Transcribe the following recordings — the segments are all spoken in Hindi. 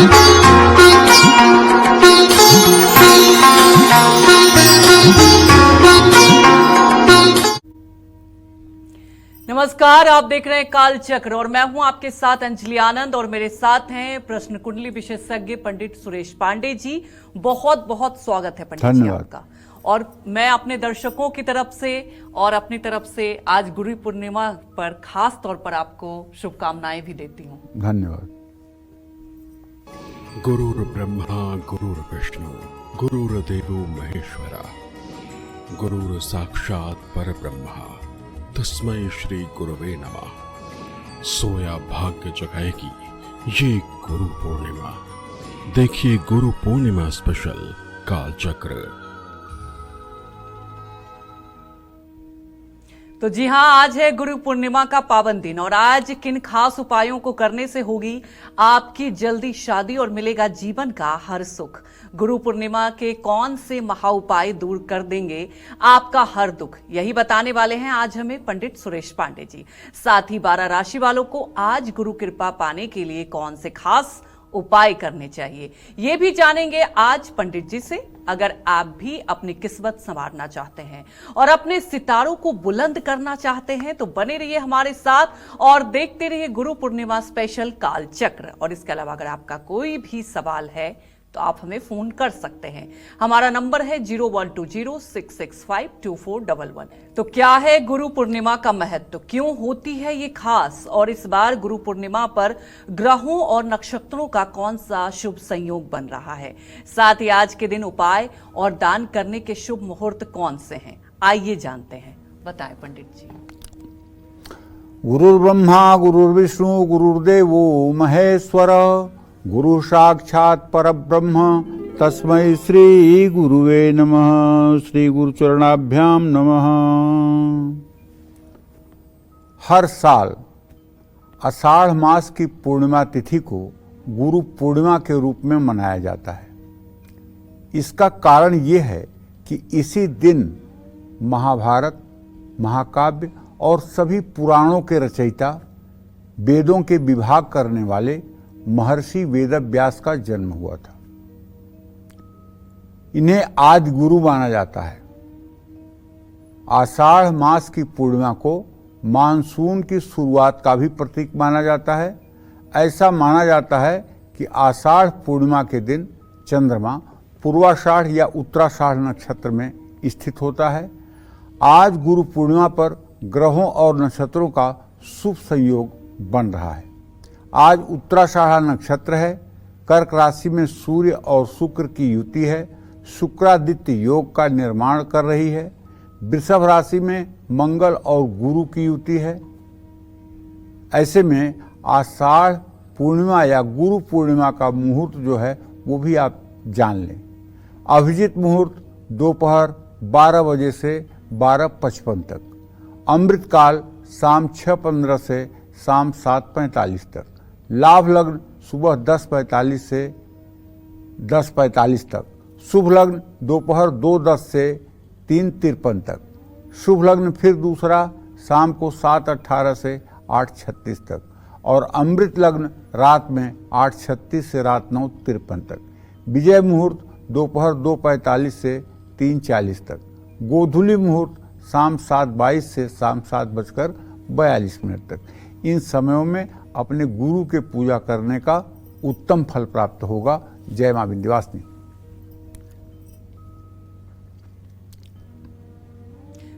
नमस्कार, आप देख रहे हैं काल चक्र और मैं हूं आपके साथ अंजलि आनंद और मेरे साथ हैं प्रश्न कुंडली विशेषज्ञ पंडित सुरेश पांडे जी। बहुत बहुत स्वागत है पंडित जी आपका। और मैं अपने दर्शकों की तरफ से और अपनी तरफ से आज गुरु पूर्णिमा पर खास तौर पर आपको शुभकामनाएं भी देती हूं। धन्यवाद। गुरुर् ब्रह्मा गुरुर्विष्णु गुरुर्देवो महेश्वरा गुरुर् साक्षात परब्रह्मा तस्मै श्री गुरुवे नमः। सोया भाग्य जगाएगी ये गुरु पूर्णिमा। देखिए गुरु पूर्णिमा स्पेशल काल चक्र। तो जी हां, आज है गुरु पूर्णिमा का पावन दिन और आज किन खास उपायों को करने से होगी आपकी जल्दी शादी और मिलेगा जीवन का हर सुख। गुरु पूर्णिमा के कौन से महा उपाय दूर कर देंगे आपका हर दुख, यही बताने वाले हैं आज हमें पंडित सुरेश पांडे जी। साथ ही 12 राशि वालों को आज गुरु कृपा पाने के लिए कौन से खास उपाय करने चाहिए, ये भी जानेंगे आज पंडित जी से। अगर आप भी अपनी किस्मत संवारना चाहते हैं और अपने सितारों को बुलंद करना चाहते हैं तो बने रहिए हमारे साथ और देखते रहिए गुरु पूर्णिमा स्पेशल काल चक्र। और इसके अलावा अगर आपका कोई भी सवाल है तो आप हमें फोन कर सकते हैं। हमारा नंबर है 0120665241। तो क्या है गुरु पूर्णिमा का महत्व, क्यों होती है ये खास, और इस बार गुरु पूर्णिमा पर ग्रहों और नक्षत्रों का कौन सा शुभ संयोग बन रहा है, साथ ही आज के दिन उपाय और दान करने के शुभ मुहूर्त कौन से हैं, आइए जानते हैं। बताएं पंडित जी। गुरुर्ब्रह्मा गुरुर्विष्णु गुरुर्देवो महेश्वर गुरु साक्षात परब्रह्म तस्मै श्री गुरुवे नमः। श्री गुरु चरणाभ्याम नमः। हर साल आषाढ़ मास की पूर्णिमा तिथि को गुरु पूर्णिमा के रूप में मनाया जाता है। इसका कारण ये है कि इसी दिन महाभारत, महाकाव्य और सभी पुराणों के रचयिता, वेदों के विभाग करने वाले महर्षि वेदव्यास का जन्म हुआ था। इन्हें आदि गुरु माना जाता है। आषाढ़ मास की पूर्णिमा को मानसून की शुरुआत का भी प्रतीक माना जाता है। ऐसा माना जाता है कि आषाढ़ पूर्णिमा के दिन चंद्रमा पूर्वाषाढ़ या उत्तराषाढ़ नक्षत्र में स्थित होता है। आज गुरु पूर्णिमा पर ग्रहों और नक्षत्रों का शुभ संयोग बन रहा है। आज उत्तराषाढ़ नक्षत्र है। कर्क राशि में सूर्य और शुक्र की युति है। शुक्रादित्य योग का निर्माण कर रही है। वृषभ राशि में मंगल और गुरु की युति है। ऐसे में आषाढ़ पूर्णिमा या गुरु पूर्णिमा का मुहूर्त जो है वो भी आप जान लें। अभिजीत मुहूर्त दोपहर 12 बजे से 12:55 तक। अमृत काल शाम 6:15 से शाम 7:45 तक। लाभ लग्न सुबह 10:45 से 10:45 तक। शुभ लग्न दोपहर 2:10 से 3:53 तक। शुभ लग्न फिर दूसरा शाम को 7:18 से 8:36 तक और अमृत लग्न रात में 8:36 से रात 9:53 तक। विजय मुहूर्त दोपहर 2:45 से 3:40 तक। गोधूली मुहूर्त शाम 7:22 से शाम 7:42 तक। इन समयों में अपने गुरु के पूजा करने का उत्तम फल प्राप्त होगा। जय मां विंध्यवासिनी।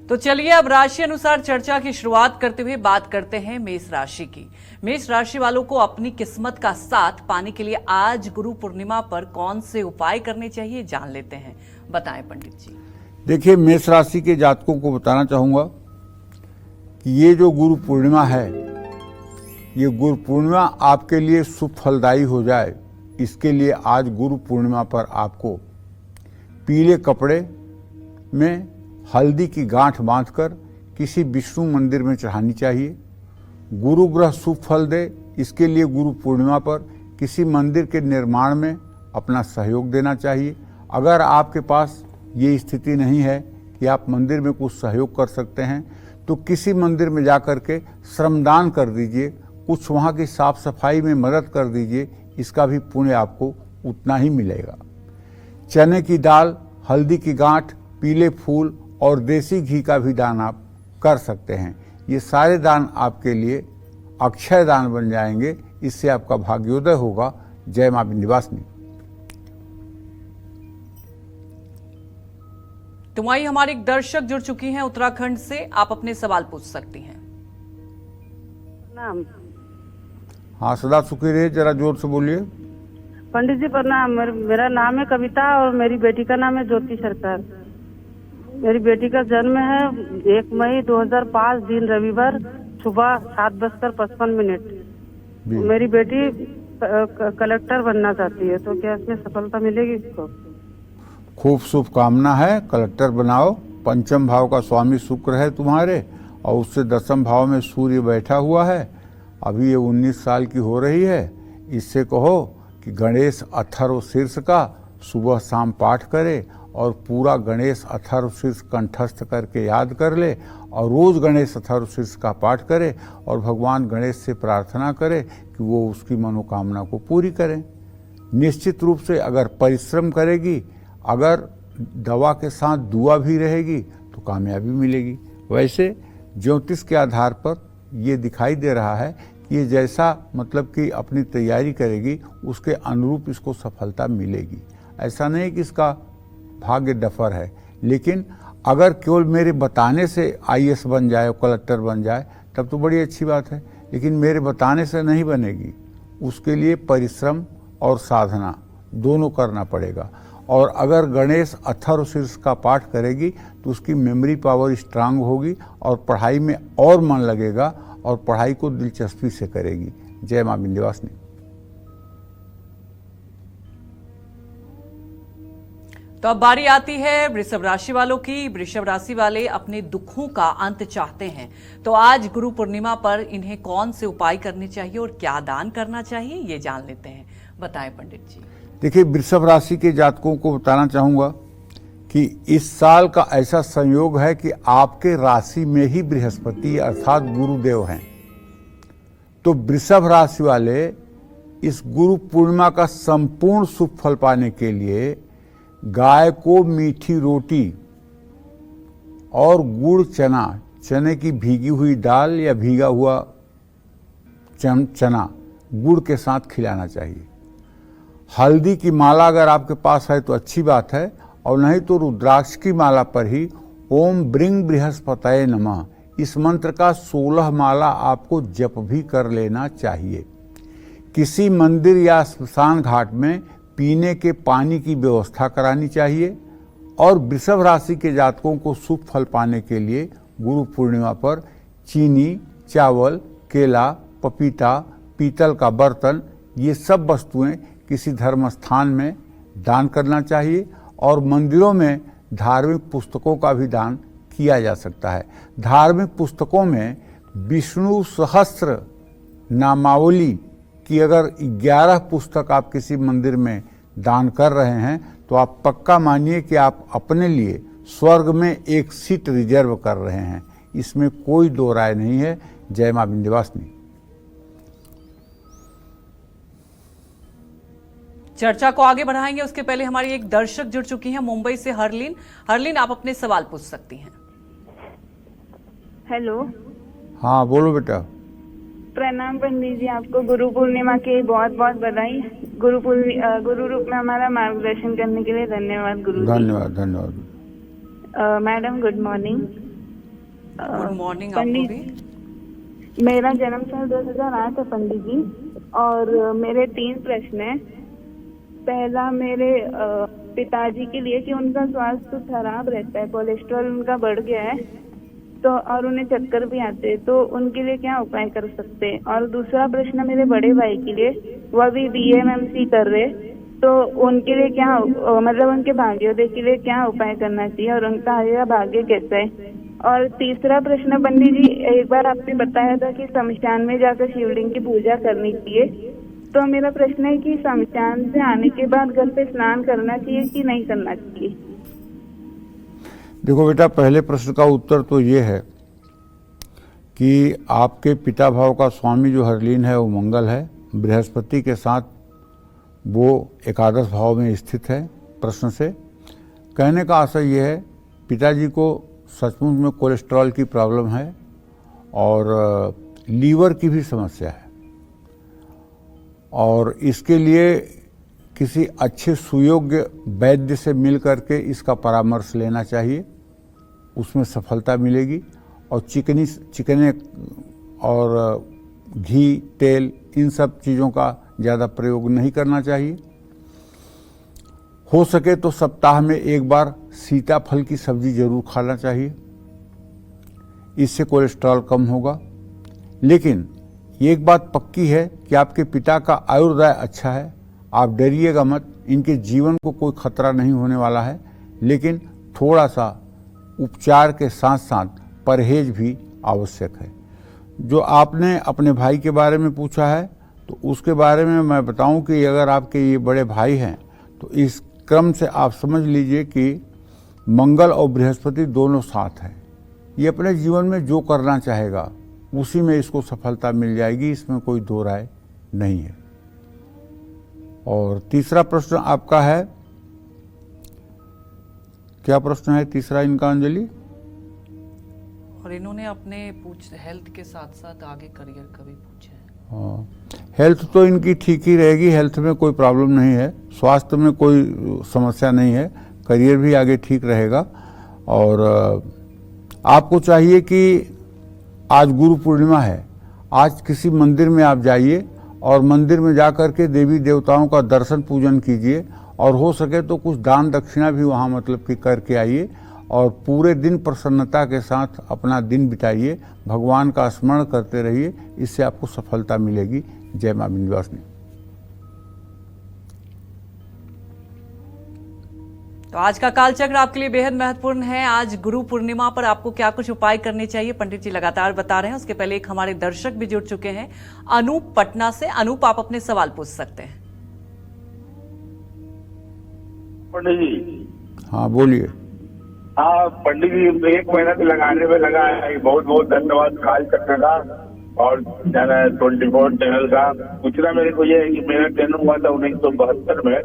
तो चलिए अब राशि अनुसार चर्चा की शुरुआत करते हुए बात करते हैं मेष राशि की। मेष राशि वालों को अपनी किस्मत का साथ पाने के लिए आज गुरु पूर्णिमा पर कौन से उपाय करने चाहिए, जान लेते हैं। बताएं पंडित जी। देखिए, मेष राशि के जातकों को बताना चाहूंगा कि ये जो गुरु पूर्णिमा है, ये गुरु पूर्णिमा आपके लिए शुभ फलदायी हो जाए, इसके लिए आज गुरु पूर्णिमा पर आपको पीले कपड़े में हल्दी की गांठ बांधकर किसी विष्णु मंदिर में चढ़ानी चाहिए। गुरु ग्रह शुभ फल दे, इसके लिए गुरु पूर्णिमा पर किसी मंदिर के निर्माण में अपना सहयोग देना चाहिए। अगर आपके पास ये स्थिति नहीं है कि आप मंदिर में कुछ सहयोग कर सकते हैं तो किसी मंदिर में जाकर के श्रमदान कर दीजिए, कुछ वहाँ की साफ सफाई में मदद कर दीजिए। इसका भी पुण्य आपको उतना ही मिलेगा। चने की दाल, हल्दी की गांठ, पीले फूल और देसी घी का भी दान आप कर सकते हैं। ये सारे दान आपके लिए अक्षय दान बन जाएंगे। इससे आपका भाग्योदय होगा। जय मां विंध्यवासिनी। तो वहीं हमारी एक दर्शक जुड़ चुकी हैं उत्तराखंड से। आप अपने सवाल पूछ सकती हैं। नाम हाँ, सदा सुखी रहे, जरा जोर से बोलिए। पंडित जी प्रणाम। मेरा नाम है कविता और मेरी बेटी का नाम है ज्योति सरकार। मेरी बेटी का जन्म है 1 मई 2005 दिन रविवार सुबह 7:55। मेरी बेटी कलेक्टर बनना चाहती है, तो क्या इसमें सफलता मिलेगी इसको? खूब शुभकामना है, कलेक्टर बनाओ। पंचम भाव का स्वामी शुक्र है तुम्हारे और उससे दसम भाव में सूर्य बैठा हुआ है। अभी ये 19 साल की हो रही है। इससे कहो कि गणेश अथर्व शीर्ष का सुबह शाम पाठ करे और पूरा गणेश अथर्व शीर्ष कंठस्थ करके याद कर ले और रोज गणेश अथर्व शीर्ष का पाठ करे और भगवान गणेश से प्रार्थना करे कि वो उसकी मनोकामना को पूरी करें। निश्चित रूप से अगर परिश्रम करेगी, अगर दवा के साथ दुआ भी रहेगी तो कामयाबी मिलेगी। वैसे ज्योतिष के आधार पर ये दिखाई दे रहा है कि ये जैसा मतलब कि अपनी तैयारी करेगी उसके अनुरूप इसको सफलता मिलेगी। ऐसा नहीं कि इसका भाग्य डफर है, लेकिन अगर केवल मेरे बताने से IAS बन जाए, कलेक्टर बन जाए, तब तो बड़ी अच्छी बात है। लेकिन मेरे बताने से नहीं बनेगी, उसके लिए परिश्रम और साधना दोनों करना पड़ेगा। और अगर गणेश अथर्व शीर्ष का पाठ करेगी तो उसकी मेमोरी पावर स्ट्रांग होगी और पढ़ाई में और मन लगेगा और पढ़ाई को दिलचस्पी से करेगी। जय मां विंध्यवासिनी। तो अब बारी आती है वृषभ राशि वालों की। वृषभ राशि वाले अपने दुखों का अंत चाहते हैं, तो आज गुरु पूर्णिमा पर इन्हें कौन से उपाय करने चाहिए और क्या दान करना चाहिए, ये जान लेते हैं। बताएं पंडित जी। देखिए, वृषभ राशि के जातकों को बताना चाहूंगा कि इस साल का ऐसा संयोग है कि आपके राशि में ही बृहस्पति अर्थात गुरुदेव हैं। तो वृषभ राशि वाले इस गुरु पूर्णिमा का संपूर्ण शुभ फल पाने के लिए गाय को मीठी रोटी और गुड़ चना, चने की भीगी हुई दाल या भीगा हुआ चना गुड़ के साथ खिलाना चाहिए। हल्दी की माला अगर आपके पास है तो अच्छी बात है, और नहीं तो रुद्राक्ष की माला पर ही ओम ब्रिंग बृहस्पतये नमः इस मंत्र का 16 माला आपको जप भी कर लेना चाहिए। किसी मंदिर या स्मशान घाट में पीने के पानी की व्यवस्था करानी चाहिए। और वृषभ राशि के जातकों को शुभ फल पाने के लिए गुरु पूर्णिमा पर चीनी, चावल, केला, पपीता, पीतल का बर्तन, ये सब वस्तुएं किसी धर्म स्थान में दान करना चाहिए। और मंदिरों में धार्मिक पुस्तकों का भी दान किया जा सकता है। धार्मिक पुस्तकों में विष्णु सहस्त्र नामावली की अगर 11 पुस्तक आप किसी मंदिर में दान कर रहे हैं तो आप पक्का मानिए कि आप अपने लिए स्वर्ग में एक सीट रिजर्व कर रहे हैं। इसमें कोई दो राय नहीं है। जय मां विंध्यवासिनी। चर्चा को आगे बढ़ाएंगे उसके पहले हमारी एक दर्शक जुड़ चुकी हैं मुंबई से, हरलीन। हरलीन, आप अपने सवाल पूछ सकती हैं। हेलो। हाँ, बोलो बेटा। प्रणाम पंडित जी, आपको गुरु पूर्णिमा की बहुत बहुत बधाई। गुरु रूप में हमारा मार्गदर्शन करने के लिए धन्यवाद गुरु जी। धन्यवाद धन्यवाद। Madam good morning. Good morning आपको भी। मेरा जन्म साल 2008 है पंडित जी, और मेरे 3 प्रश्न हैं। पहला मेरे पिताजी के लिए कि उनका स्वास्थ्य खराब रहता है, कोलेस्ट्रॉल उनका बढ़ गया है, तो और उन्हें चक्कर भी आते हैं, तो उनके लिए क्या उपाय कर सकते हैं। और दूसरा प्रश्न मेरे बड़े भाई के लिए, वह भी DMMC कर रहे, तो उनके लिए क्या मतलब उनके भाग्योदय के लिए क्या उपाय करना चाहिए और उनका आगे भाग्य कैसा है। और तीसरा प्रश्न पंडित जी, एक बार आपने बताया था कि शमशान में जाकर शिवलिंग की पूजा करनी चाहिए, तो मेरा प्रश्न है कि शमशान से आने के बाद घर पे स्नान करना चाहिए कि नहीं करना चाहिए। देखो बेटा, पहले प्रश्न का उत्तर तो ये है कि आपके पिता भाव का स्वामी जो हरलीन है वो मंगल है, बृहस्पति के साथ वो एकादश भाव में स्थित है। प्रश्न से कहने का आशय ये है, पिताजी को सचमुच में कोलेस्ट्रॉल की प्रॉब्लम है और लीवर की भी समस्या है, और इसके लिए किसी अच्छे सुयोग्य वैद्य से मिल करके इसका परामर्श लेना चाहिए, उसमें सफलता मिलेगी। और चिकने और घी, तेल, इन सब चीज़ों का ज़्यादा प्रयोग नहीं करना चाहिए। हो सके तो सप्ताह में एक बार सीताफल की सब्जी जरूर खाना चाहिए, इससे कोलेस्ट्रॉल कम होगा। लेकिन एक बात पक्की है कि आपके पिता का आयुर्दाय अच्छा है, आप डरिएगा मत, इनके जीवन को कोई खतरा नहीं होने वाला है। लेकिन थोड़ा सा उपचार के साथ साथ परहेज भी आवश्यक है। जो आपने अपने भाई के बारे में पूछा है, तो उसके बारे में मैं बताऊं कि अगर आपके ये बड़े भाई हैं तो इस क्रम से आप समझ लीजिए कि मंगल और बृहस्पति दोनों साथ हैं। ये अपने जीवन में जो करना चाहेगा उसी में इसको सफलता मिल जाएगी, इसमें कोई दो राय नहीं है। और तीसरा प्रश्न आपका है, क्या प्रश्न है तीसरा इनका अंजलि? और इन्होंने अपने हेल्थ के साथ साथ आगे करियर का भी पूछा है। हाँ, हेल्थ तो इनकी ठीक ही रहेगी, हेल्थ में कोई प्रॉब्लम नहीं है, स्वास्थ्य में कोई समस्या नहीं है, करियर भी आगे ठीक रहेगा। और आपको चाहिए कि आज गुरु पूर्णिमा है, आज किसी मंदिर में आप जाइए और मंदिर में जा कर के देवी देवताओं का दर्शन पूजन कीजिए, और हो सके तो कुछ दान दक्षिणा भी वहाँ मतलब कि करके आइए, और पूरे दिन प्रसन्नता के साथ अपना दिन बिताइए, भगवान का स्मरण करते रहिए, इससे आपको सफलता मिलेगी। जय मां विंध्यवासिनी। तो आज का कालचक्र आपके लिए बेहद महत्वपूर्ण है। आज गुरु पूर्णिमा पर आपको क्या कुछ उपाय करने चाहिए, पंडित जी लगातार बता रहे हैं। उसके पहले एक हमारे दर्शक भी जुड़ चुके हैं, अनूप पटना से। अनूप, आप अपने सवाल पूछ सकते हैं। पंडित जी। हाँ बोलिए। हाँ पंडित जी, 1 महीना से लगाने में लगा है, बहुत बहुत धन्यवाद काल चक्र का और 24 चैनल का। पूछना मेरे को ये है कि मेरा जन्म हुआ था 1972 में,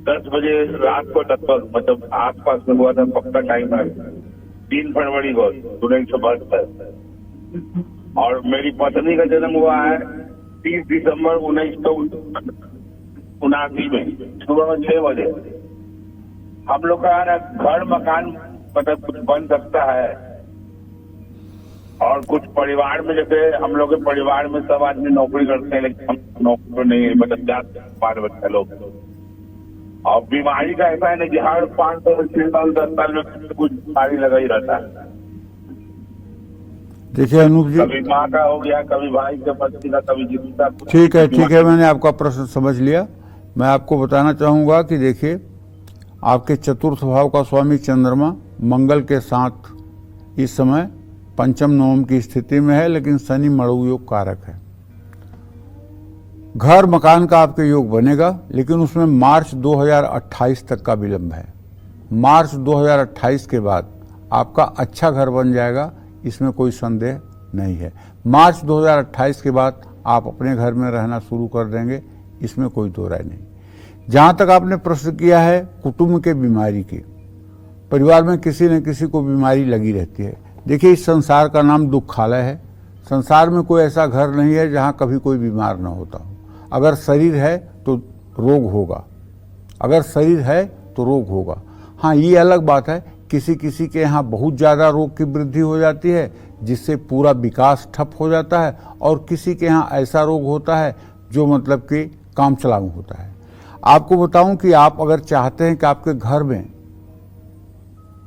10 बजे रात को लगभग, मतलब आसपास में हुआ था, पक्का टाइम है 3 फरवरी को 1972। और मेरी पत्नी का जन्म हुआ है 30 दिसंबर 1979 में सुबह 6 बजे। हम लोग का ना घर मकान मतलब कुछ बन सकता है, और कुछ परिवार में, जैसे हम लोग के परिवार में सब आदमी नौकरी करते हैं, लेकिन हम नौकरी नहीं है, मतलब 4 बच्चे लोग। और बीमारी का ऐसा है ना कि हर 5 साल 6 साल 10 साल में कुछ बीमारी लगा ही रहता है। देखिए अनूप जी, कभी माँ का हो गया, कभी भाई का, पत्नी का, कभी किसी का। ठीक है, मैंने आपका प्रश्न समझ लिया। मैं आपको बताना चाहूंगा कि देखिए, आपके चतुर्थ भाव का स्वामी चंद्रमा मंगल के साथ इस समय पंचम नवम की स्थिति में है, लेकिन शनि मणु योग कारक है। घर मकान का आपके योग बनेगा, लेकिन उसमें मार्च 2028 तक का विलंब है। मार्च 2028 के बाद आपका अच्छा घर बन जाएगा, इसमें कोई संदेह नहीं है। मार्च 2028 के बाद आप अपने घर में रहना शुरू कर देंगे, इसमें कोई दो राय नहीं। जहां तक आपने प्रश्न किया है कुटुंब के बीमारी की, परिवार में किसी न किसी को बीमारी लगी रहती है। देखिए, इस संसार का नाम दुखालय है। संसार में कोई ऐसा घर नहीं है जहां कभी कोई बीमार न होता हो। अगर शरीर है तो रोग होगा, अगर शरीर है तो रोग होगा। हाँ, ये अलग बात है, किसी किसी के यहाँ बहुत ज़्यादा रोग की वृद्धि हो जाती है, जिससे पूरा विकास ठप हो जाता है, और किसी के यहाँ ऐसा रोग होता है जो मतलब कि काम चलाऊ होता है। आपको बताऊं कि आप अगर चाहते हैं कि आपके घर में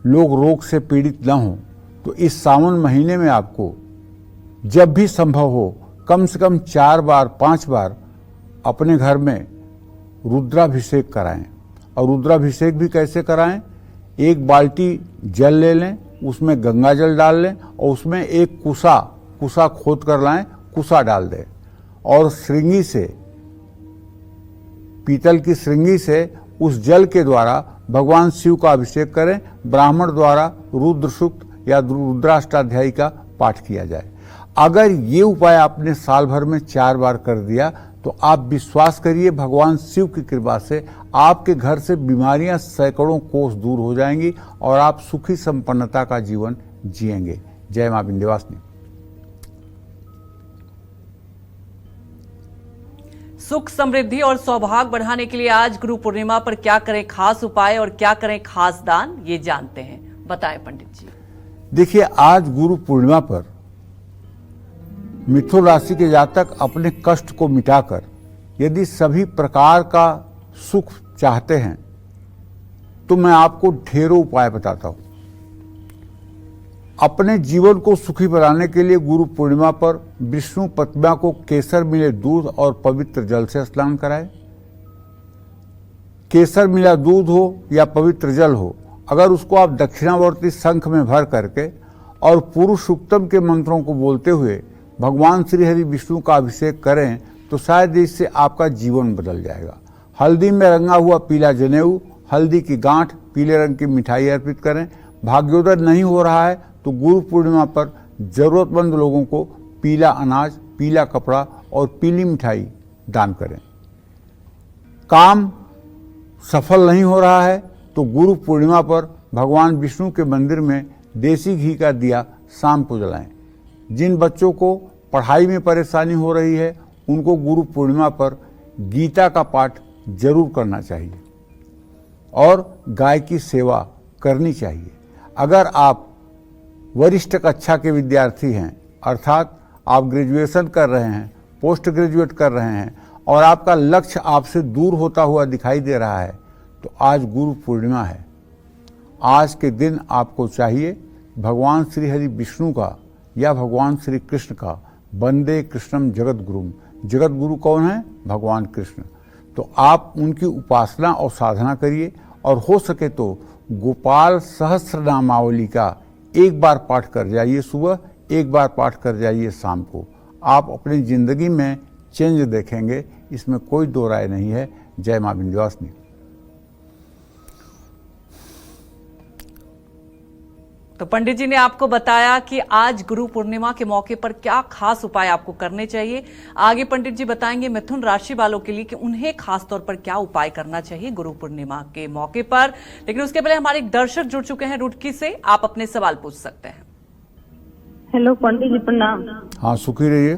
लोग रोग से पीड़ित न हों, तो इस सावन महीने में आपको जब भी संभव हो कम से कम 4 बार 5 बार अपने घर में रुद्राभिषेक कराएं। और रुद्राभिषेक भी कैसे कराएं? 1 बाल्टी जल ले लें, उसमें गंगा जल डाल लें, और उसमें एक कुसा खोद कर लाएं, कुसा डाल दें, और श्रृंगी से, पीतल की श्रृंगी से उस जल के द्वारा भगवान शिव का अभिषेक करें। ब्राह्मण द्वारा रुद्र सूक्त या रुद्राष्टाध्यायी का पाठ किया जाए। अगर ये उपाय आपने साल भर में 4 बार कर दिया तो आप विश्वास करिए भगवान शिव की कृपा से आपके घर से बीमारियां सैकड़ों कोस दूर हो जाएंगी और आप सुखी संपन्नता का जीवन जिएंगे। जय मां विंध्यवासिनी। सुख समृद्धि और सौभाग्य बढ़ाने के लिए आज गुरु पूर्णिमा पर क्या करें खास उपाय और क्या करें खास दान, ये जानते हैं। बताएं पंडित जी। देखिए, आज गुरु पूर्णिमा पर मिथुन राशि के जातक अपने कष्ट को मिटाकर यदि सभी प्रकार का सुख चाहते हैं तो मैं आपको ढेरों उपाय बताता हूं। अपने जीवन को सुखी बनाने के लिए गुरु पूर्णिमा पर विष्णु प्रतिमा को केसर मिले दूध और पवित्र जल से स्नान कराएं। केसर मिला दूध हो या पवित्र जल हो, अगर उसको आप दक्षिणावर्ती शंख में भर करके और पुरुष सूक्तम के मंत्रों को बोलते हुए भगवान श्री हरि विष्णु का अभिषेक करें तो शायद इससे आपका जीवन बदल जाएगा। हल्दी में रंगा हुआ पीला जनेऊ, हल्दी की गांठ, पीले रंग की मिठाई अर्पित करें। भाग्योदय नहीं हो रहा है तो गुरु पूर्णिमा पर जरूरतमंद लोगों को पीला अनाज, पीला कपड़ा और पीली मिठाई दान करें। काम सफल नहीं हो रहा है तो गुरु पूर्णिमा पर भगवान विष्णु के मंदिर में देसी घी का दिया शाम को जलाएं। जिन बच्चों को पढ़ाई में परेशानी हो रही है उनको गुरु पूर्णिमा पर गीता का पाठ जरूर करना चाहिए और गाय की सेवा करनी चाहिए। अगर आप वरिष्ठ कक्षा के विद्यार्थी हैं, अर्थात आप ग्रेजुएशन कर रहे हैं, पोस्ट ग्रेजुएट कर रहे हैं और आपका लक्ष्य आपसे दूर होता हुआ दिखाई दे रहा है तो आज गुरु पूर्णिमा है। आज के दिन आपको चाहिए भगवान श्री हरि विष्णु का या भगवान श्री कृष्ण का वंदे कृष्णम जगत गुरुम। जगत गुरु कौन है? भगवान कृष्ण। तो आप उनकी उपासना और साधना करिए और हो सके तो गोपाल सहस्त्र नामावली का 1 बार पाठ कर जाइए सुबह, 1 बार पाठ कर जाइए शाम को। आप अपनी जिंदगी में चेंज देखेंगे, इसमें कोई दो राय नहीं है। जय मां विंध्यवासिनी। तो पंडित जी ने आपको बताया कि आज गुरु पूर्णिमा के मौके पर क्या खास उपाय आपको करने चाहिए। आगे पंडित जी बताएंगे मिथुन राशि वालों के लिए कि उन्हें खास तौर पर क्या उपाय करना चाहिए गुरु पूर्णिमा के मौके पर। लेकिन उसके पहले हमारे एक दर्शक जुड़ चुके हैं रुड़की से, आप अपने सवाल पूछ सकते हैं। हेलो पंडित जी, प्रणाम। हाँ, सुखी रहिए।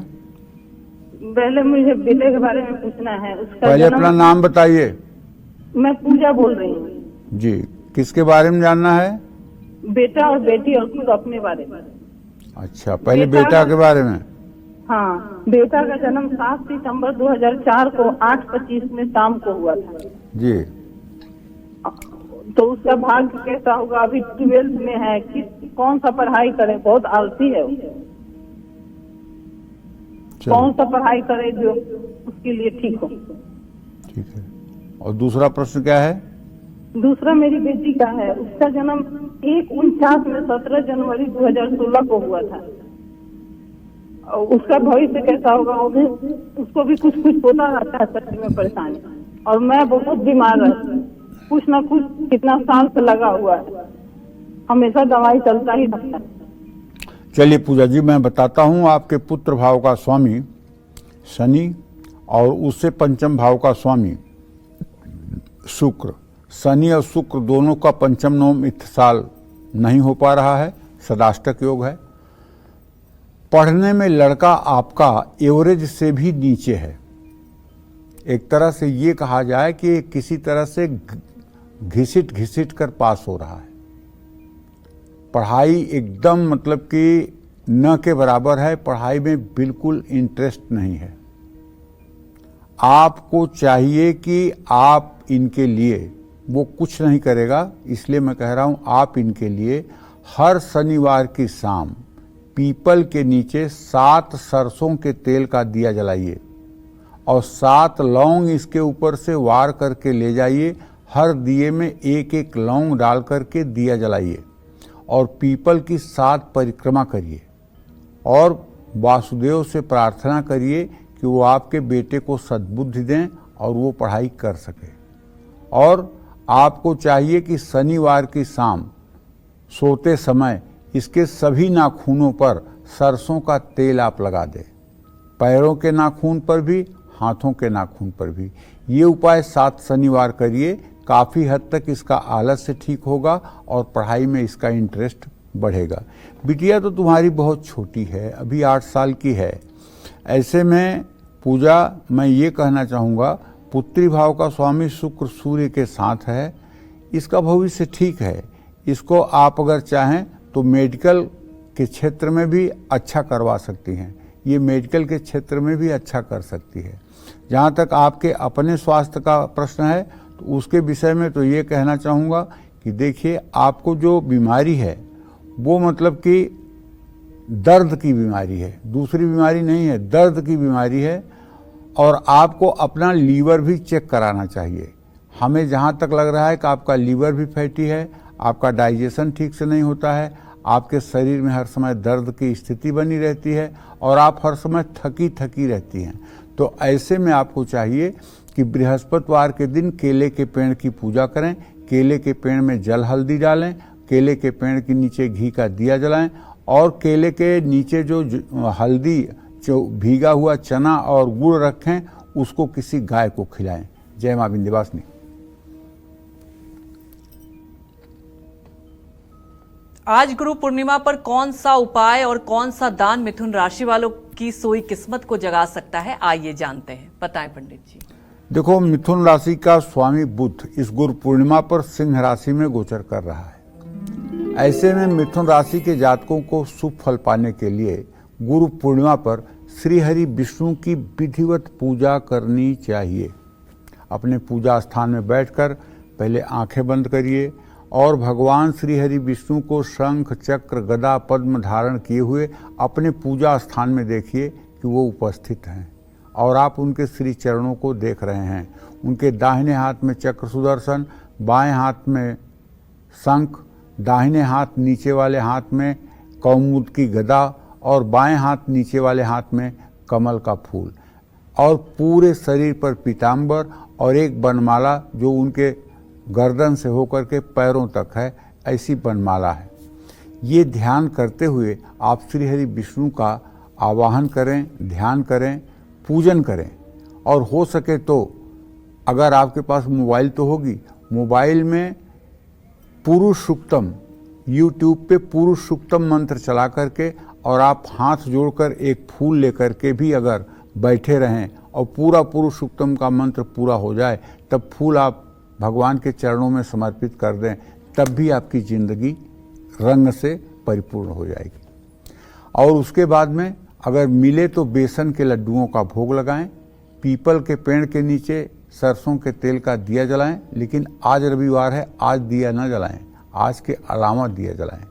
पहले मुझे बेटे के बारे में पूछना है। उसका पहले अपना नाम बताइए। मैं पूजा बोल रही हूँ जी। किसके बारे में जानना है? बेटा और बेटी और खुद अपने बारे में। अच्छा, पहले बेटा के बारे में। हाँ, बेटा का जन्म 7 सितंबर 2004 को 8:25 में शाम को हुआ था जी। तो उसका भाग्य कैसा होगा? अभी 12th में है, कौन सा पढ़ाई करे? बहुत आलसी है वो। कौन सा पढ़ाई करे जो उसके लिए ठीक हो? ठीक है। और दूसरा प्रश्न क्या है? दूसरा मेरी बेटी का है। उसका जन्म 1:49 में 17 जनवरी 2016 को हुआ था। और उसका भविष्य कैसा होगा? उसको भी कुछ होता रहता है शरीर में परेशानी, और मैं बहुत बीमार रहती हूँ। कुछ न कुछ कितना साल से लगा हुआ है, हमेशा दवाई चलता ही रहता है। चलिए पूजा जी, मैं बताता हूँ। आपके पुत्र भाव का स्वामी शनि और उससे पंचम भाव का स्वामी शुक्र। शनि और शुक्र दोनों का पंचम नवम इस साल नहीं हो पा रहा है, सदाष्टक योग है। पढ़ने में लड़का आपका एवरेज से भी नीचे है। एक तरह से ये कहा जाए कि किसी तरह से घिसिट कर पास हो रहा है। पढ़ाई एकदम मतलब कि न के बराबर है, पढ़ाई में बिल्कुल इंटरेस्ट नहीं है। आपको चाहिए कि आप इनके लिए, वो कुछ नहीं करेगा इसलिए मैं कह रहा हूं, आप इनके लिए हर शनिवार की शाम पीपल के नीचे 7 सरसों के तेल का दिया जलाइए और 7 लौंग इसके ऊपर से वार करके ले जाइए। हर दिए में 1-1 लौंग डाल करके दिया जलाइए और पीपल की 7 परिक्रमा करिए और वासुदेव से प्रार्थना करिए कि वो आपके बेटे को सद्बुद्धि दें और वो पढ़ाई कर सके। और आपको चाहिए कि शनिवार की शाम सोते समय इसके सभी नाखूनों पर सरसों का तेल आप लगा दें, पैरों के नाखून पर भी, हाथों के नाखून पर भी। ये उपाय 7 शनिवार करिए, काफ़ी हद तक इसका आलस्य ठीक होगा और पढ़ाई में इसका इंटरेस्ट बढ़ेगा। बिटिया तो तुम्हारी बहुत छोटी है, अभी 8 साल की है। ऐसे में पूजा मैं ये कहना चाहूँगा, पुत्री भाव का स्वामी शुक्र सूर्य के साथ है, इसका भविष्य ठीक है। इसको आप अगर चाहें तो मेडिकल के क्षेत्र में भी अच्छा करवा सकती हैं, ये मेडिकल के क्षेत्र में भी अच्छा कर सकती है। जहाँ तक आपके अपने स्वास्थ्य का प्रश्न है तो उसके विषय में तो ये कहना चाहूँगा कि देखिए, आपको जो बीमारी है वो मतलब कि दर्द की बीमारी है, दूसरी बीमारी नहीं है, दर्द की बीमारी है। और आपको अपना लीवर भी चेक कराना चाहिए। हमें जहाँ तक लग रहा है कि आपका लीवर भी फैटी है, आपका डाइजेशन ठीक से नहीं होता है, आपके शरीर में हर समय दर्द की स्थिति बनी रहती है और आप हर समय थकी थकी रहती हैं। तो ऐसे में आपको चाहिए कि बृहस्पतिवार के दिन केले के पेड़ की पूजा करें, केले के पेड़ में जल हल्दी डालें, केले के पेड़ के नीचे घी का दिया जलाएं और केले के नीचे जो हल्दी, जो भीगा हुआ चना और गुड़ रखें, उसको किसी गाय को खिलाएं। जय मां विंध्यवासिनी। आज गुरु पूर्णिमा पर कौन सा उपाय और कौन सा दान मिथुन राशि वालों की सोई किस्मत को जगा सकता है, आइए जानते हैं। बताएं पंडित जी। देखो, मिथुन राशि का स्वामी बुध इस गुरु पूर्णिमा पर सिंह राशि में गोचर कर रहा है। ऐसे में मिथुन राशि के जातकों को शुभ फल पाने के लिए गुरु पूर्णिमा पर श्री हरि विष्णु की विधिवत पूजा करनी चाहिए। अपने पूजा स्थान में बैठकर पहले आंखें बंद करिए और भगवान श्री हरि विष्णु को शंख, चक्र, गदा, पद्म धारण किए हुए अपने पूजा स्थान में देखिए कि वो उपस्थित हैं और आप उनके श्री चरणों को देख रहे हैं। उनके दाहिने हाथ में चक्र सुदर्शन, बाएं हाथ में शंख, दाहिने हाथ नीचे वाले हाथ में कौमुद की गदा और बाएं हाथ नीचे वाले हाथ में कमल का फूल और पूरे शरीर पर पीताम्बर और एक बनमाला जो उनके गर्दन से होकर के पैरों तक है, ऐसी बनमाला है। ये ध्यान करते हुए आप श्री हरि विष्णु का आवाहन करें, ध्यान करें, पूजन करें। और हो सके तो अगर आपके पास मोबाइल तो होगी, मोबाइल में पुरुष सूक्तम, यूट्यूब पे पुरुष सूक्तम मंत्र चला करके और आप हाथ जोड़कर एक फूल लेकर के भी अगर बैठे रहें और पूरा पुरुष सूक्तम का मंत्र पूरा हो जाए, तब फूल आप भगवान के चरणों में समर्पित कर दें, तब भी आपकी ज़िंदगी रंग से परिपूर्ण हो जाएगी। और उसके बाद में अगर मिले तो बेसन के लड्डुओं का भोग लगाएं, पीपल के पेड़ के नीचे सरसों के तेल का दिया जलाएं, लेकिन आज रविवार है, आज दिया न जलाएं, आज के अलावा दिया जलाएं।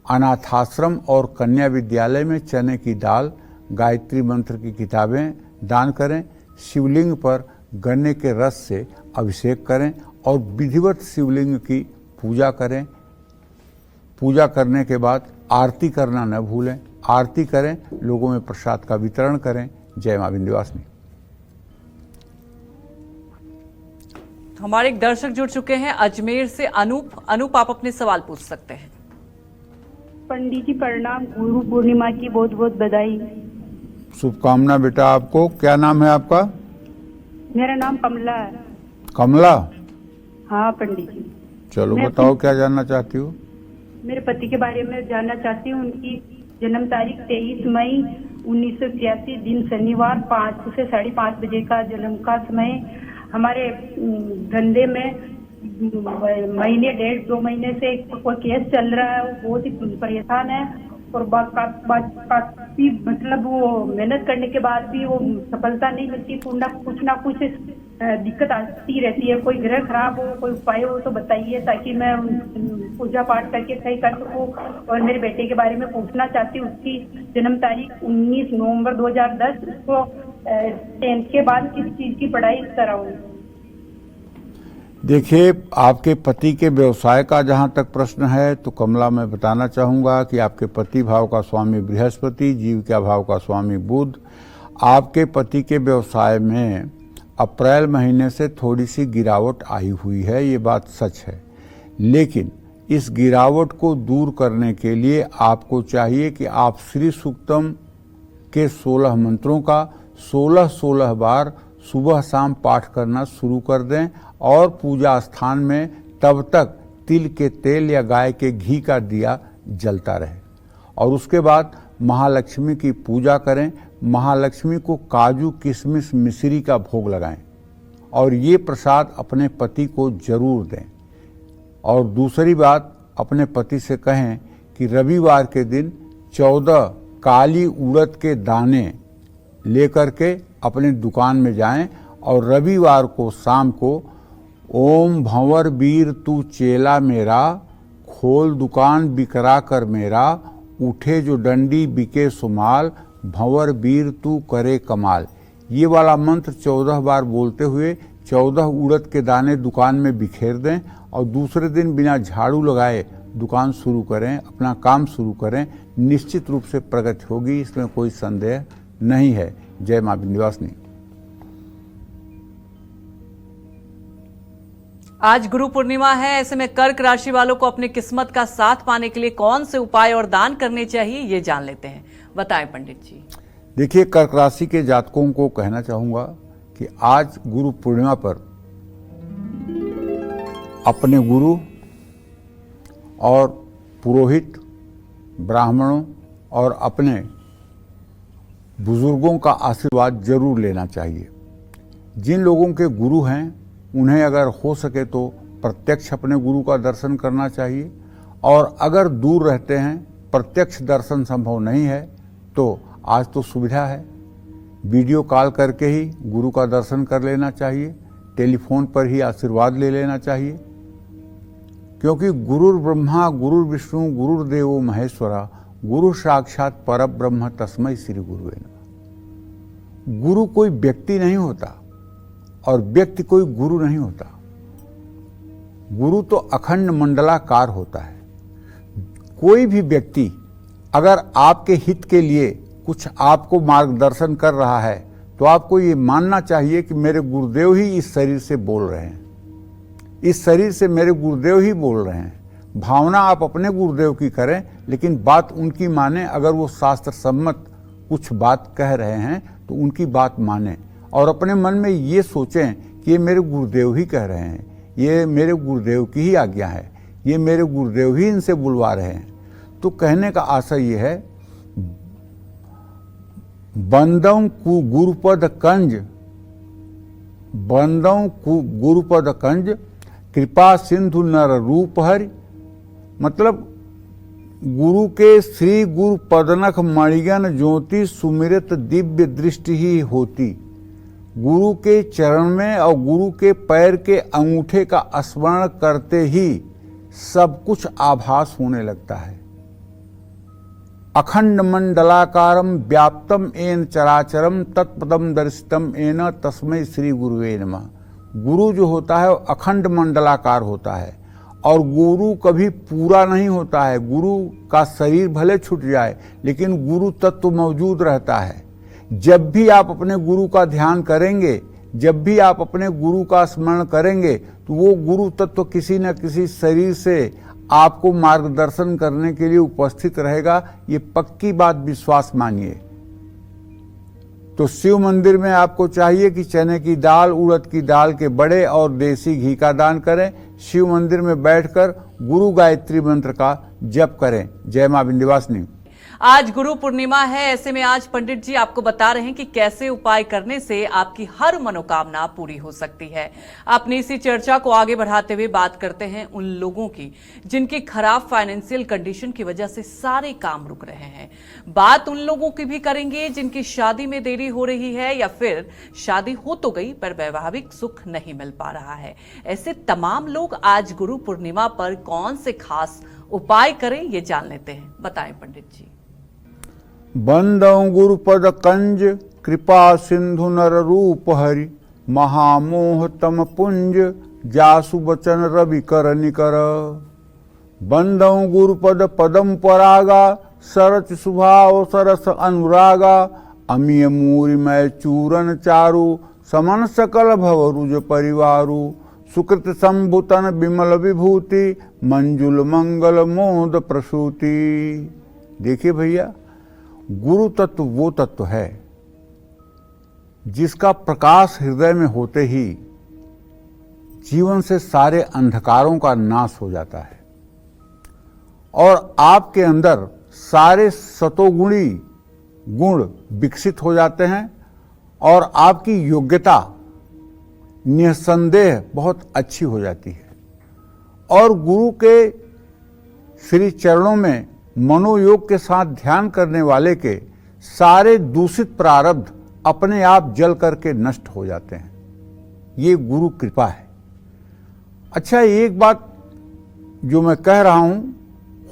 अनाथाश्रम और कन्या विद्यालय में चने की दाल, गायत्री मंत्र की किताबें दान करें। शिवलिंग पर गन्ने के रस से अभिषेक करें और विधिवत शिवलिंग की पूजा करें। पूजा करने के बाद आरती करना न भूलें, आरती करें, लोगों में प्रसाद का वितरण करें। जय मां विंध्यवासिनी। हमारे एक दर्शक जुड़ चुके हैं अजमेर से, अनूप आप अपने सवाल पूछ सकते हैं। पंडित जी प्रणाम, गुरु पूर्णिमा की बहुत बहुत बधाई। शुभकामना बेटा आपको। क्या नाम है आपका? मेरा नाम कमला है। कमला? हाँ पंडित जी। चलो मैं बताओ क्या जानना चाहती हो? मेरे पति के बारे में जानना चाहती हूँ। उनकी जन्म तारीख 23 मई 1986, दिन शनिवार, 5 से 5:30 बजे का जन्म का समय। हमारे धंधे में महीने 1.5-2 महीने से कोई केस चल रहा है, वो बहुत ही परेशान है और काफी मतलब वो मेहनत करने के बाद भी वो सफलता नहीं मिलती, कुछ ना कुछ दिक्कत आती रहती है। कोई ग्रह खराब हो, कोई उपाय हो तो बताइए ताकि मैं पूजा पाठ करके सही कर सकूं। और मेरे बेटे के बारे में पूछना चाहती हूँ। उसकी जन्म तारीख 19 नवंबर 2010। उसको 10th के बाद किस चीज की पढ़ाई कराऊं? देखिए, आपके पति के व्यवसाय का जहाँ तक प्रश्न है तो कमला मैं बताना चाहूँगा कि आपके पति भाव का स्वामी बृहस्पति, जीविका भाव का स्वामी बुध, आपके पति के व्यवसाय में अप्रैल महीने से थोड़ी सी गिरावट आई हुई है, ये बात सच है। लेकिन इस गिरावट को दूर करने के लिए आपको चाहिए कि आप श्री सूक्तम के 16 मंत्रों का 16-16 बार सुबह शाम पाठ करना शुरू कर दें और पूजा स्थान में तब तक तिल के तेल या गाय के घी का दिया जलता रहे। और उसके बाद महालक्ष्मी की पूजा करें। महालक्ष्मी को काजू किशमिश मिश्री का भोग लगाएं और ये प्रसाद अपने पति को जरूर दें। और दूसरी बात, अपने पति से कहें कि रविवार के दिन 14 काली उड़द के दाने लेकर के अपने दुकान में जाएं और रविवार को शाम को ओम भंवर वीर तू चेला मेरा, खोल दुकान बिकरा कर मेरा, उठे जो डंडी बिके सुमाल, भंवर वीर तू करे कमाल। ये वाला मंत्र 14 बार बोलते हुए 14 उड़द के दाने दुकान में बिखेर दें और दूसरे दिन बिना झाड़ू लगाए दुकान शुरू करें, अपना काम शुरू करें। निश्चित रूप से प्रगति होगी, इसमें कोई संदेह नहीं है। जय मां विंध्यवासिनी। आज गुरु पूर्णिमा है, ऐसे में कर्क राशि वालों को अपनी किस्मत का साथ पाने के लिए कौन से उपाय और दान करने चाहिए, ये जान लेते हैं। बताएं पंडित जी। देखिए, कर्क राशि के जातकों को कहना चाहूंगा कि आज गुरु पूर्णिमा पर अपने गुरु और पुरोहित, ब्राह्मणों और अपने बुजुर्गों का आशीर्वाद जरूर लेना चाहिए। जिन लोगों के गुरु हैं उन्हें अगर हो सके तो प्रत्यक्ष अपने गुरु का दर्शन करना चाहिए, और अगर दूर रहते हैं, प्रत्यक्ष दर्शन संभव नहीं है, तो आज तो सुविधा है, वीडियो कॉल करके ही गुरु का दर्शन कर लेना चाहिए, टेलीफोन पर ही आशीर्वाद ले लेना चाहिए। क्योंकि गुरुर् ब्रह्मा गुरुर् विष्णु गुरुर्देवो महेश्वरा, गुरु साक्षात परब्रह्म तस्मै श्री गुरुवे नमः। गुरु कोई व्यक्ति नहीं होता और व्यक्ति कोई गुरु नहीं होता। गुरु तो अखंड मंडलाकार होता है। कोई भी व्यक्ति अगर आपके हित के लिए कुछ आपको मार्गदर्शन कर रहा है तो आपको ये मानना चाहिए कि मेरे गुरुदेव ही इस शरीर से बोल रहे हैं, इस शरीर से मेरे गुरुदेव ही बोल रहे हैं। भावना आप अपने गुरुदेव की करें, लेकिन बात उनकी माने। अगर वो शास्त्र सम्मत कुछ बात कह रहे हैं तो उनकी बात माने और अपने मन में ये सोचें कि ये मेरे गुरुदेव ही कह रहे हैं, ये मेरे गुरुदेव की ही आज्ञा है, ये मेरे गुरुदेव ही इनसे बुलवा रहे हैं। तो कहने का आशय ये है, बंदों को गुरुपद कंज, बंदों को गुरुपद कंज, कृपा सिंधु नर रूप हरि। मतलब गुरु के श्री गुरु पदनख मणिगन ज्योति सुमिरत दिव्य दृष्टि ही होती। गुरु के चरण में और गुरु के पैर के अंगूठे का स्मरण करते ही सब कुछ आभास होने लगता है। अखंड मंडलाकारम व्याप्तम एन चराचरम तत्पदम दर्शितम एन तस्मै श्री गुरुवे नमः। गुरु जो होता है वो अखंड मंडलाकार होता है और गुरु कभी पूरा नहीं होता है। गुरु का शरीर भले छूट जाए लेकिन गुरु तत्व मौजूद रहता है। जब भी आप अपने गुरु का ध्यान करेंगे, जब भी आप अपने गुरु का स्मरण करेंगे, तो वो गुरु तत्व किसी न किसी शरीर से आपको मार्गदर्शन करने के लिए उपस्थित रहेगा। ये पक्की बात, विश्वास मानिए। तो शिव मंदिर में आपको चाहिए कि चने की दाल, उड़द की दाल के बड़े और देसी घी का दान करें। शिव मंदिर में बैठकर गुरु गायत्री मंत्र का जप करें। जय मां विंध्यवासिनी। आज गुरु पूर्णिमा है, ऐसे में आज पंडित जी आपको बता रहे हैं कि कैसे उपाय करने से आपकी हर मनोकामना पूरी हो सकती है। अपनी इसी चर्चा को आगे बढ़ाते हुए बात करते हैं उन लोगों की जिनकी खराब फाइनेंशियल कंडीशन की वजह से सारे काम रुक रहे हैं। बात उन लोगों की भी करेंगे जिनकी शादी में देरी हो रही है या फिर शादी हो तो गई पर वैवाहिक सुख नहीं मिल पा रहा है। ऐसे तमाम लोग आज गुरु पूर्णिमा पर कौन से खास उपाय करें, ये जान लेते हैं। बताएं पंडित जी। बंदौ गुरुपद कंज, कृपा सिंधु नर रूप हरि, महामोह तम पुंज, जासु बचन रवि कर निकर। बंदौ गुरुपद पदम परागा, सरच सुभाव सरस अनुरागा, अमीय मूरि मय चूरन चारु, समन सकल भव रुज परिवारु, सुकृत संभूतन विमल विभूति मंजुल मंगल मोद प्रसूति। देखिए भैया, गुरु तत्व वो तत्व है जिसका प्रकाश हृदय में होते ही जीवन से सारे अंधकारों का नाश हो जाता है और आपके अंदर सारे सतोगुणी गुण विकसित हो जाते हैं और आपकी योग्यता निसंदेह बहुत अच्छी हो जाती है। और गुरु के श्री चरणों में मनोयोग के साथ ध्यान करने वाले के सारे दूषित प्रारब्ध अपने आप जल करके नष्ट हो जाते हैं। ये गुरु कृपा है। अच्छा, एक बात जो मैं कह रहा हूं,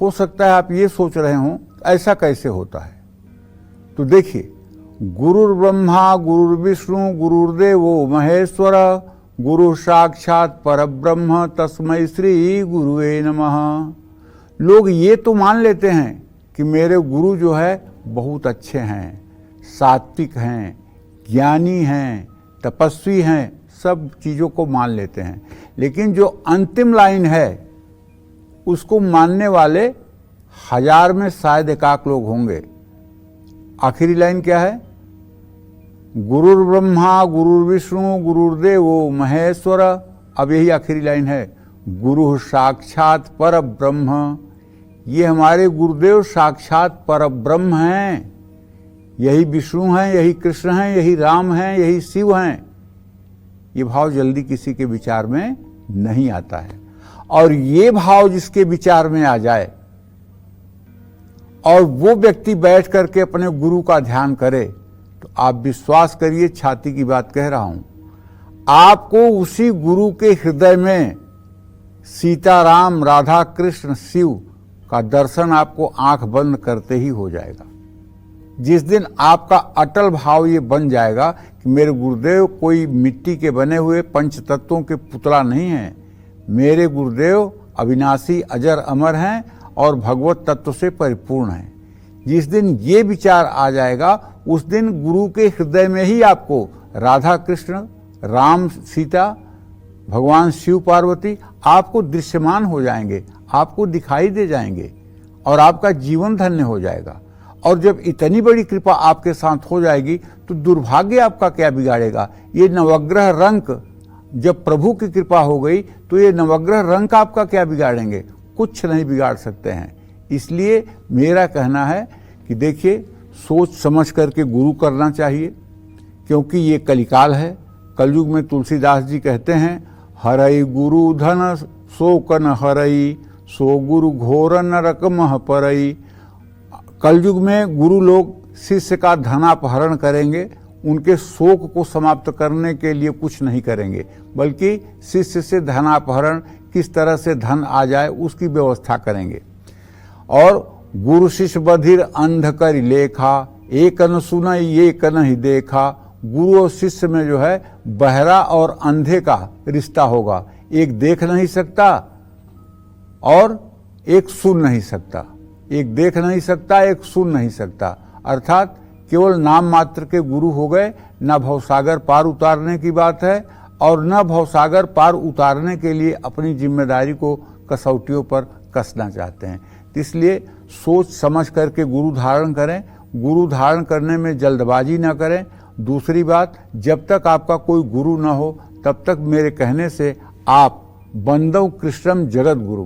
हो सकता है आप ये सोच रहे हो ऐसा कैसे होता है। तो देखिए, गुरुर्ब्रह्मा गुरुर्विष्णु गुरुर्देवो महेश्वर गुरु साक्षात परब्रह्म तस्मै श्री गुरुवे नमः। लोग ये तो मान लेते हैं कि मेरे गुरु जो है बहुत अच्छे हैं, सात्विक हैं, ज्ञानी हैं, तपस्वी हैं, सब चीज़ों को मान लेते हैं। लेकिन जो अंतिम लाइन है उसको मानने वाले 1000 में शायद एकाक लोग होंगे। आखिरी लाइन क्या है? गुरुर्ब्रह्मा गुरुर्विष्णु गुरुर्देवो महेश्वर। अब यही आखिरी लाइन है, गुरु साक्षात पर ब्रह्म। ये हमारे गुरुदेव साक्षात पर ब्रह्म हैं। यही विष्णु हैं, यही कृष्ण हैं, यही राम हैं, यही शिव हैं। ये भाव जल्दी किसी के विचार में नहीं आता है। और ये भाव जिसके विचार में आ जाए और वो व्यक्ति बैठ करके अपने गुरु का ध्यान करे, तो आप विश्वास करिए, छाती की बात कह रहा हूं, आपको उसी गुरु के हृदय में सीताराम राधा कृष्ण शिव का दर्शन आपको आंख बंद करते ही हो जाएगा। जिस दिन आपका अटल भाव ये बन जाएगा कि मेरे गुरुदेव कोई मिट्टी के बने हुए पंच तत्वों के पुतला नहीं है, मेरे गुरुदेव अविनाशी अजर अमर हैं और भगवत तत्व से परिपूर्ण हैं, जिस दिन ये विचार आ जाएगा, उस दिन गुरु के हृदय में ही आपको राधा कृष्ण, राम सीता, भगवान शिव पार्वती आपको दृश्यमान हो जाएंगे, आपको दिखाई दे जाएंगे और आपका जीवन धन्य हो जाएगा। और जब इतनी बड़ी कृपा आपके साथ हो जाएगी तो दुर्भाग्य आपका क्या बिगाड़ेगा। ये नवग्रह रंक, जब प्रभु की कृपा हो गई तो ये नवग्रह रंक आपका क्या बिगाड़ेंगे? कुछ नहीं बिगाड़ सकते हैं। इसलिए मेरा कहना है कि देखिए, सोच समझ करके गुरु करना चाहिए, क्योंकि ये कलिकाल है। कलयुग में तुलसीदास जी कहते हैं, हरई गुरु धन सो कन हरई सो गुरु घोर नरक मह परई। कलयुग में गुरु लोग शिष्य का धनापहरण करेंगे, उनके शोक को समाप्त करने के लिए कुछ नहीं करेंगे, बल्कि शिष्य से धनापहरण, किस तरह से धन आ जाए उसकी व्यवस्था करेंगे। और गुरु शिष्य बधिर अंध कर लेखा, एक न सुनई एक न ही देखा। गुरु और शिष्य में जो है बहरा और अंधे का रिश्ता होगा। एक देख नहीं सकता और एक सुन नहीं सकता, एक देख नहीं सकता, एक सुन नहीं सकता। अर्थात केवल नाम मात्र के गुरु हो गए, न भवसागर पार उतारने की बात है और न भवसागर पार उतारने के लिए अपनी जिम्मेदारी को कसौटियों पर कसना चाहते हैं। इसलिए सोच समझ करके गुरु धारण करें। गुरु धारण करने में जल्दबाजी न करें। दूसरी बात, जब तक आपका कोई गुरु न हो तब तक मेरे कहने से आप बंदव कृष्णम जगत गुरु,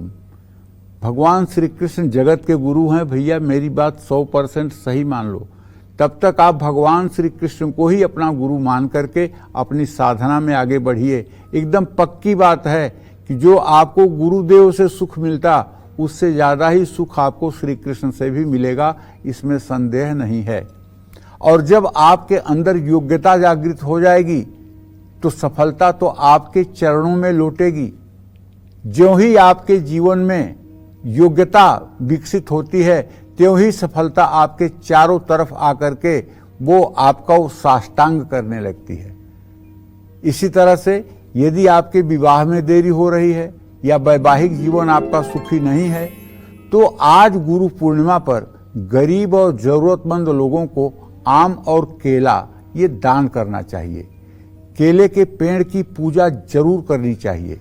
भगवान श्री कृष्ण जगत के गुरु हैं भैया, मेरी बात 100% सही मान लो। तब तक आप भगवान श्री कृष्ण को ही अपना गुरु मान करके अपनी साधना में आगे बढ़िए। एकदम पक्की बात है कि जो आपको गुरुदेव से सुख मिलता, उससे ज़्यादा ही सुख आपको श्री कृष्ण से भी मिलेगा, इसमें संदेह नहीं है। और जब आपके अंदर योग्यता जागृत हो जाएगी तो सफलता तो आपके चरणों में लौटेगी। ज्यों ही आपके जीवन में योग्यता विकसित होती है, त्यों ही सफलता आपके चारों तरफ आकर के वो आपका साष्टांग करने लगती है। इसी तरह से यदि आपके विवाह में देरी हो रही है या वैवाहिक जीवन आपका सुखी नहीं है, तो आज गुरु पूर्णिमा पर गरीब और जरूरतमंद लोगों को आम और केला ये दान करना चाहिए। केले के पेड़ की पूजा जरूर करनी चाहिए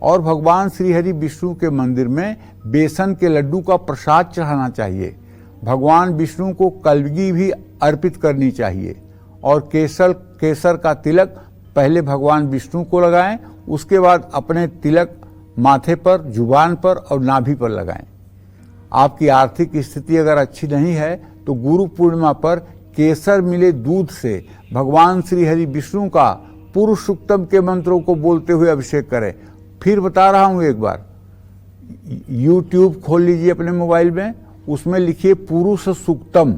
और भगवान श्री हरि विष्णु के मंदिर में बेसन के लड्डू का प्रसाद चढ़ाना चाहिए। भगवान विष्णु को कलगी भी अर्पित करनी चाहिए और केसर का तिलक पहले भगवान विष्णु को लगाएं, उसके बाद अपने तिलक माथे पर, जुबान पर और नाभि पर लगाएं। आपकी आर्थिक स्थिति अगर अच्छी नहीं है तो गुरु पूर्णिमा पर केसर मिले दूध से भगवान श्री हरि विष्णु का पुरुष सूक्तम के मंत्रों को बोलते हुए अभिषेक करें। फिर बता रहा हूं एक बार, YouTube खोल लीजिए अपने मोबाइल में, उसमें लिखिए पुरुष सूक्तम।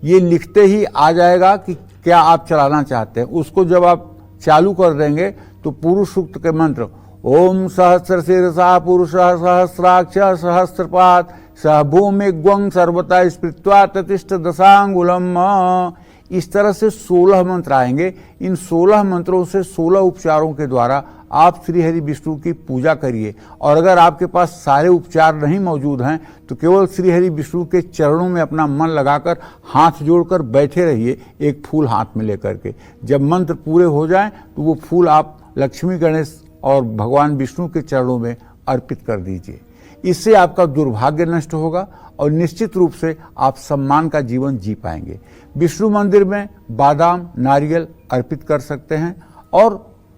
ये लिखते ही आ जाएगा कि क्या आप चलाना चाहते हैं। उसको जब आप चालू कर देंगे तो पुरुष सूक्त के मंत्र ओम सहस्र शीर्षा पुरुष सहस्राक्ष सहस्रपाद सह भूमि ग्वं सर्वता स्मृत्वा ततिष्ठ दशांगुलम, इस तरह से 16 मंत्र आएंगे। इन 16 मंत्रों से 16 उपचारों के द्वारा आप श्री हरि विष्णु की पूजा करिए। और अगर आपके पास सारे उपचार नहीं मौजूद हैं तो केवल श्री हरि विष्णु के चरणों में अपना मन लगाकर हाथ जोड़कर बैठे रहिए, एक फूल हाथ में लेकर के। जब मंत्र पूरे हो जाएं तो वो फूल आप लक्ष्मी, गणेश और भगवान विष्णु के चरणों में अर्पित कर दीजिए। इससे आपका दुर्भाग्य नष्ट होगा और निश्चित रूप से आप सम्मान का जीवन जी पाएंगे। विष्णु मंदिर में बादाम, नारियल अर्पित कर सकते हैं और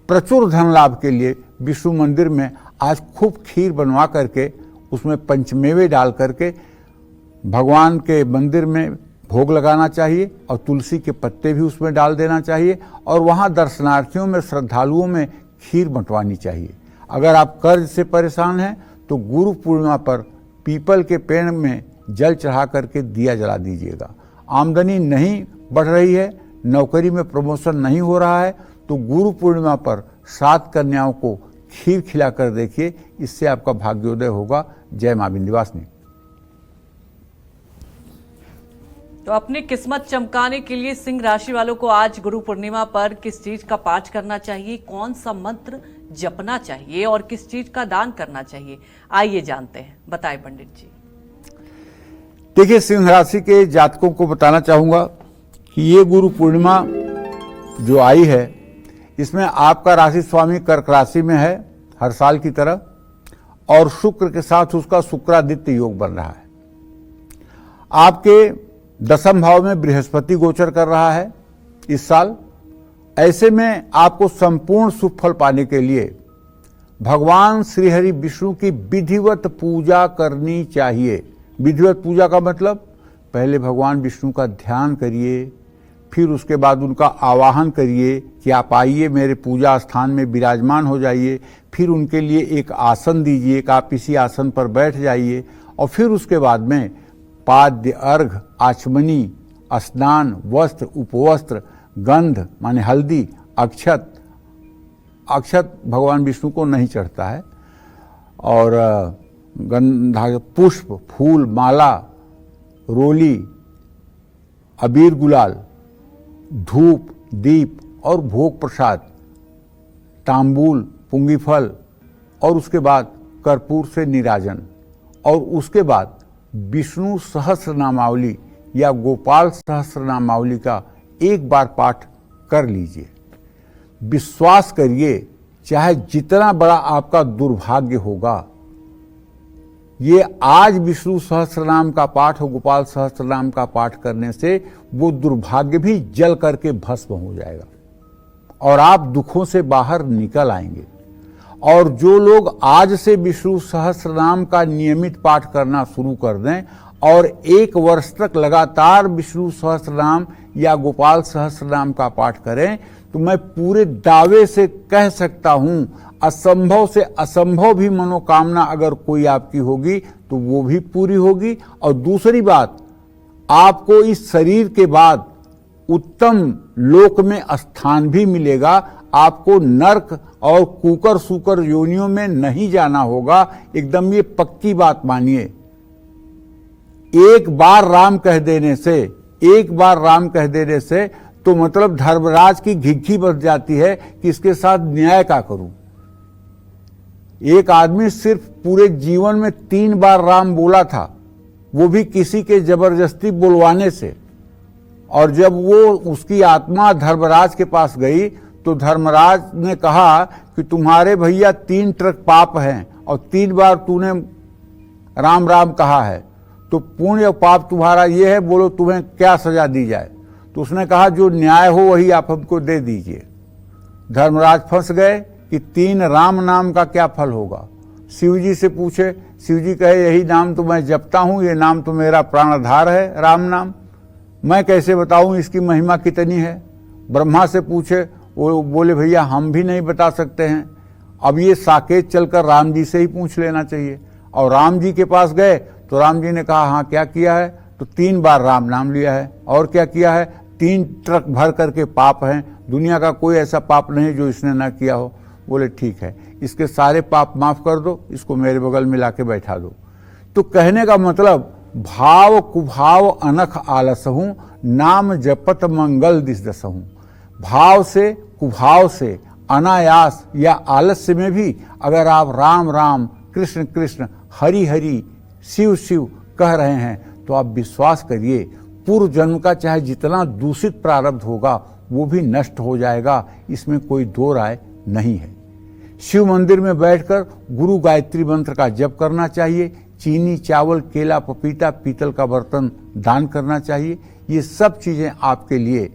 प्रचुर धन लाभ के लिए विष्णु मंदिर में आज खूब खीर बनवा करके उसमें पंचमेवे डाल करके भगवान के मंदिर में भोग लगाना चाहिए और तुलसी के पत्ते भी उसमें डाल देना चाहिए और वहाँ दर्शनार्थियों में, श्रद्धालुओं में खीर बंटवानी चाहिए। अगर आप कर्ज से परेशान हैं तो गुरु पूर्णिमा पर पीपल के पेड़ में जल चढ़ा करके दिया जला दीजिएगा। आमदनी नहीं बढ़ रही है, नौकरी में प्रमोशन नहीं हो रहा है तो गुरु पूर्णिमा पर 7 कन्याओं को खीर खिलाकर देखिए, इससे आपका भाग्योदय होगा। जय मां विंध्यवासिनी। तो अपनी किस्मत चमकाने के लिए सिंह राशि वालों को आज गुरु पूर्णिमा पर किस चीज का पाठ करना चाहिए, कौन सा मंत्र जपना चाहिए और किस चीज का दान करना चाहिए, आइए जानते हैं। बताएं पंडित जी। देखिए, सिंह राशि के जातकों को बताना चाहूंगा कि ये गुरु पूर्णिमा जो आई है इसमें आपका राशि स्वामी कर्क राशि में है हर साल की तरह, और शुक्र के साथ उसका शुक्रादित्य योग बन रहा है। आपके 10वें भाव में बृहस्पति गोचर कर रहा है इस साल। ऐसे में आपको संपूर्ण शुभ फल पाने के लिए भगवान श्री हरि विष्णु की विधिवत पूजा करनी चाहिए। विधिवत पूजा का मतलब, पहले भगवान विष्णु का ध्यान करिए, फिर उसके बाद उनका आवाहन करिए कि आप आइए मेरे पूजा स्थान में विराजमान हो जाइए। फिर उनके लिए एक आसन दीजिए कि आप इसी आसन पर बैठ जाइए और फिर उसके बाद में पाद्य, अर्घ, आचमनी, स्नान, वस्त्र, उपवस्त्र, गंध माने हल्दी, अक्षत भगवान विष्णु को नहीं चढ़ता है, और गंधा, पुष्प, फूल, माला, रोली, अबीर, गुलाल, धूप, दीप और भोग प्रसाद, तांबूल, पुंगीफल और उसके बाद कर्पूर से निराजन, और उसके बाद विष्णु सहस्र नामावली या गोपाल सहस्र नामावली का एक बार पाठ कर लीजिए। विश्वास करिए, चाहे जितना बड़ा आपका दुर्भाग्य होगा, ये आज विष्णु सहस्र नाम का पाठ और गोपाल सहस्र नाम का पाठ करने से वो दुर्भाग्य भी जल करके भस्म हो जाएगा और आप दुखों से बाहर निकल आएंगे। और जो लोग आज से विष्णु सहस्र नाम का नियमित पाठ करना शुरू कर दें और 1 वर्ष तक लगातार विष्णु सहस्र नाम या गोपाल सहस्र नाम का पाठ करें, तो मैं पूरे दावे से कह सकता हूं, असंभव से असंभव भी मनोकामना अगर कोई आपकी होगी तो वो भी पूरी होगी। और दूसरी बात, आपको इस शरीर के बाद उत्तम लोक में स्थान भी मिलेगा। आपको नर्क और कुकर सुकर योनियों में नहीं जाना होगा, एकदम ये पक्की बात मानिए। एक बार राम कह देने से तो मतलब धर्मराज की घिघी बच जाती है कि इसके साथ न्याय क्या करूं। एक आदमी सिर्फ पूरे जीवन में 3 बार राम बोला था, वो भी किसी के जबरदस्ती बुलवाने से, और जब वो उसकी आत्मा धर्मराज के पास गई तो तो धर्मराज ने कहा कि तुम्हारे भैया 3 ट्रक पाप हैं और 3 बार तूने राम राम कहा है, तो पुण्य और पाप तुम्हारा ये है, बोलो तुम्हें क्या सजा दी जाए। तो उसने कहा जो न्याय हो वही आप हमको दे दीजिए। धर्मराज फंस गए कि 3 राम नाम का क्या फल होगा। शिव जी से पूछे, शिव जी कहे यही नाम तो मैं जपता हूं, ये नाम तो मेरा प्राणाधार है राम नाम, मैं कैसे बताऊं इसकी महिमा कितनी है। ब्रह्मा से पूछे, वो बोले भैया हम भी नहीं बता सकते हैं, अब ये साकेत चलकर राम जी से ही पूछ लेना चाहिए। और राम जी के पास गए तो राम जी ने कहा हाँ क्या किया है, तो 3 बार राम नाम लिया है। और क्या किया है, 3 ट्रक भर करके पाप हैं, दुनिया का कोई ऐसा पाप नहीं जो इसने ना किया हो। बोले ठीक है, इसके सारे पाप माफ कर दो, इसको मेरे बगल में लाके बैठा दो। तो कहने का मतलब भाव कुभाव अनख आलसहूं, नाम जपत मंगल दिस दसहूं। भाव से कुभाव से अनायास या आलस्य में भी अगर आप राम राम कृष्ण कृष्ण हरि हरि शिव शिव कह रहे हैं तो आप विश्वास करिए पूर्व जन्म का चाहे जितना दूषित प्रारब्ध होगा वो भी नष्ट हो जाएगा, इसमें कोई दो राय नहीं है। शिव मंदिर में बैठकर गुरु गायत्री मंत्र का जप करना चाहिए, चीनी चावल केला पपीता पीतल का बर्तन दान करना चाहिए। ये सब चीजें आपके लिए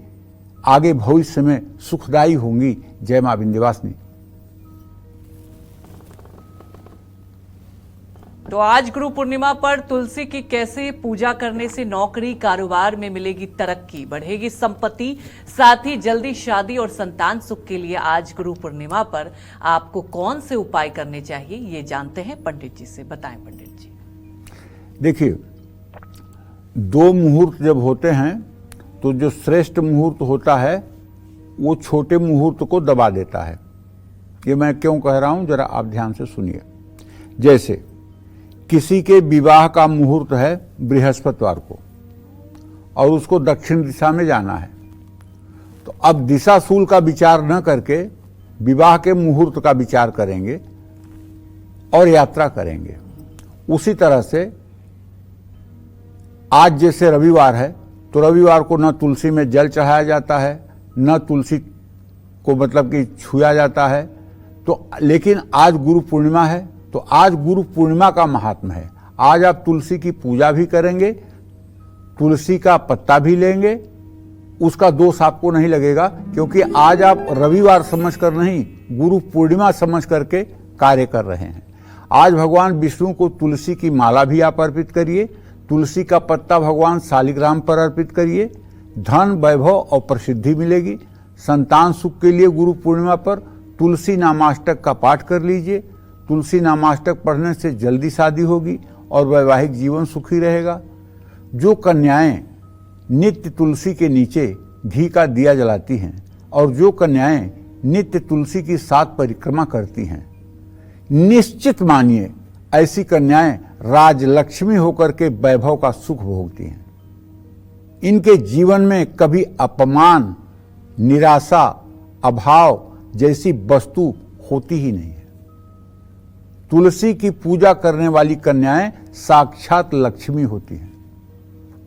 आगे भविष्य में सुखदायी होंगी। जय मां विंध्यवासिनी। तो आज गुरु पूर्णिमा पर तुलसी की कैसे पूजा करने से नौकरी कारोबार में मिलेगी तरक्की, बढ़ेगी संपत्ति, साथ ही जल्दी शादी और संतान सुख के लिए आज गुरु पूर्णिमा पर आपको कौन से उपाय करने चाहिए, ये जानते हैं पंडित जी से। बताएं पंडित जी। देखिए, 2 मुहूर्त जब होते हैं तो जो श्रेष्ठ मुहूर्त होता है वो छोटे मुहूर्त को दबा देता है। ये मैं क्यों कह रहा हूं, जरा आप ध्यान से सुनिए। जैसे किसी के विवाह का मुहूर्त है बृहस्पतिवार को और उसको दक्षिण दिशा में जाना है, तो अब दिशाशूल का विचार न करके विवाह के मुहूर्त का विचार करेंगे और यात्रा करेंगे। उसी तरह से आज जैसे रविवार है तो रविवार को न तुलसी में जल चढ़ाया जाता है, न तुलसी को मतलब कि छुआ जाता है। तो लेकिन आज गुरु पूर्णिमा है तो आज गुरु पूर्णिमा का महात्म है। आज आप तुलसी की पूजा भी करेंगे, तुलसी का पत्ता भी लेंगे, उसका दोष आपको नहीं लगेगा, क्योंकि आज आप रविवार समझकर नहीं गुरु पूर्णिमा समझ करके कार्य कर रहे हैं। आज भगवान विष्णु को तुलसी की माला भी आप अर्पित करिए, तुलसी का पत्ता भगवान शालिग्राम पर अर्पित करिए। धन वैभव और प्रसिद्धि मिलेगी। संतान सुख के लिए गुरु पूर्णिमा पर तुलसी नामाष्टक का पाठ कर लीजिए। तुलसी नामाष्टक पढ़ने से जल्दी शादी होगी और वैवाहिक जीवन सुखी रहेगा। जो कन्याएं नित्य तुलसी के नीचे घी का दिया जलाती हैं और जो कन्याएं नित्य तुलसी की 7 परिक्रमा करती हैं, निश्चित मानिए ऐसी कन्याएं राजलक्ष्मी होकर के वैभव का सुख भोगती हैं। इनके जीवन में कभी अपमान, निराशा, अभाव जैसी वस्तु होती ही नहीं है। तुलसी की पूजा करने वाली कन्याएं साक्षात लक्ष्मी होती हैं।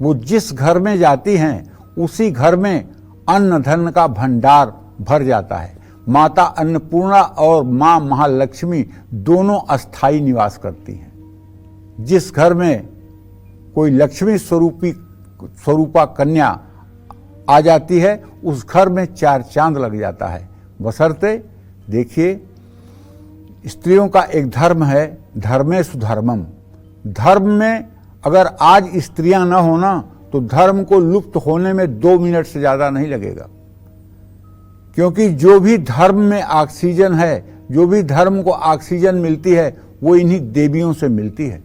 वो जिस घर में जाती हैं उसी घर में अन्न धन का भंडार भर जाता है। माता अन्नपूर्णा और मां महालक्ष्मी दोनों अस्थाई निवास करती हैं। जिस घर में कोई लक्ष्मी स्वरूपा कन्या आ जाती है उस घर में 4 चांद लग जाता है। बशर्ते देखिए, स्त्रियों का एक धर्म है, धर्मेषु धर्मम। धर्म में अगर आज स्त्रियां न होना तो धर्म को लुप्त होने में 2 मिनट से ज्यादा नहीं लगेगा, क्योंकि जो भी धर्म में ऑक्सीजन है, जो भी धर्म को ऑक्सीजन मिलती है वो इन्हीं देवियों से मिलती है।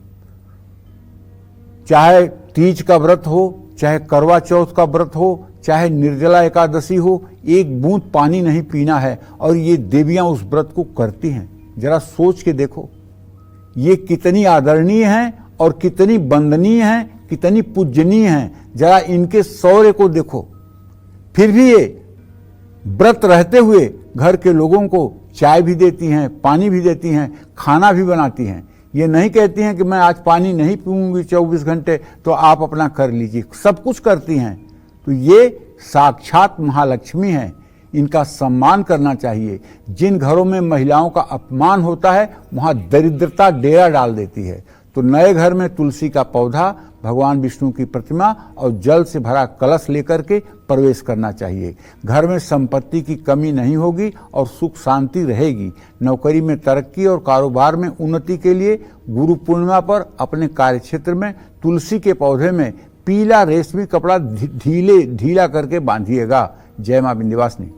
चाहे तीज का व्रत हो, चाहे करवा चौथ का व्रत हो, चाहे निर्जला एकादशी हो, एक बूंद पानी नहीं पीना है और ये देवियां उस व्रत को करती हैं। जरा सोच के देखो, ये कितनी आदरणीय हैं और कितनी वंदनीय हैं, कितनी पूजनीय हैं। जरा इनके शौर्य को देखो। फिर भी ये व्रत रहते हुए घर के लोगों को चाय भी देती हैं, पानी भी देती हैं, खाना भी बनाती हैं। ये नहीं कहती हैं कि मैं आज पानी नहीं पीऊंगी 24 घंटे, तो आप अपना कर लीजिए। सब कुछ करती हैं। तो ये साक्षात महालक्ष्मी हैं। इनका सम्मान करना चाहिए। जिन घरों में महिलाओं का अपमान होता है वहां दरिद्रता डेरा डाल देती है। तो नए घर में तुलसी का पौधा, भगवान विष्णु की प्रतिमा और जल से भरा कलश लेकर के प्रवेश करना चाहिए। घर में संपत्ति की कमी नहीं होगी और सुख शांति रहेगी। नौकरी में तरक्की और कारोबार में उन्नति के लिए गुरु पूर्णिमा पर अपने कार्यक्षेत्र में तुलसी के पौधे में पीला रेशमी कपड़ा ढीला करके बांधिएगा। जय मां विंध्यवासिनी।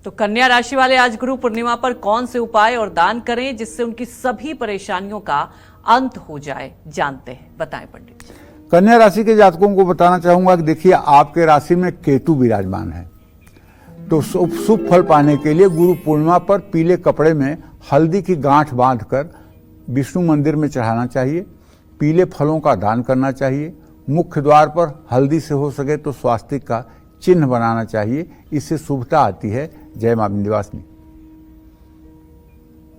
तो कन्या राशि वाले आज गुरु पूर्णिमा पर कौन से उपाय और दान करें जिससे उनकी सभी परेशानियों का अंत हो जाए, जानते हैं, बताएं पंडित जी। कन्या राशि के जातकों को बताना चाहूंगा कि देखिए, आपके राशि में केतु विराजमान है, तो शुभ फल पाने के लिए गुरु पूर्णिमा पर पीले कपड़े में हल्दी की गांठ बांधकर विष्णु मंदिर में चढ़ाना चाहिए। पीले फलों का दान करना चाहिए। मुख्य द्वार पर हल्दी से हो सके तो स्वास्तिक का चिन्ह बनाना चाहिए, इससे शुभता आती है। जय मां विंध्यवासिनी।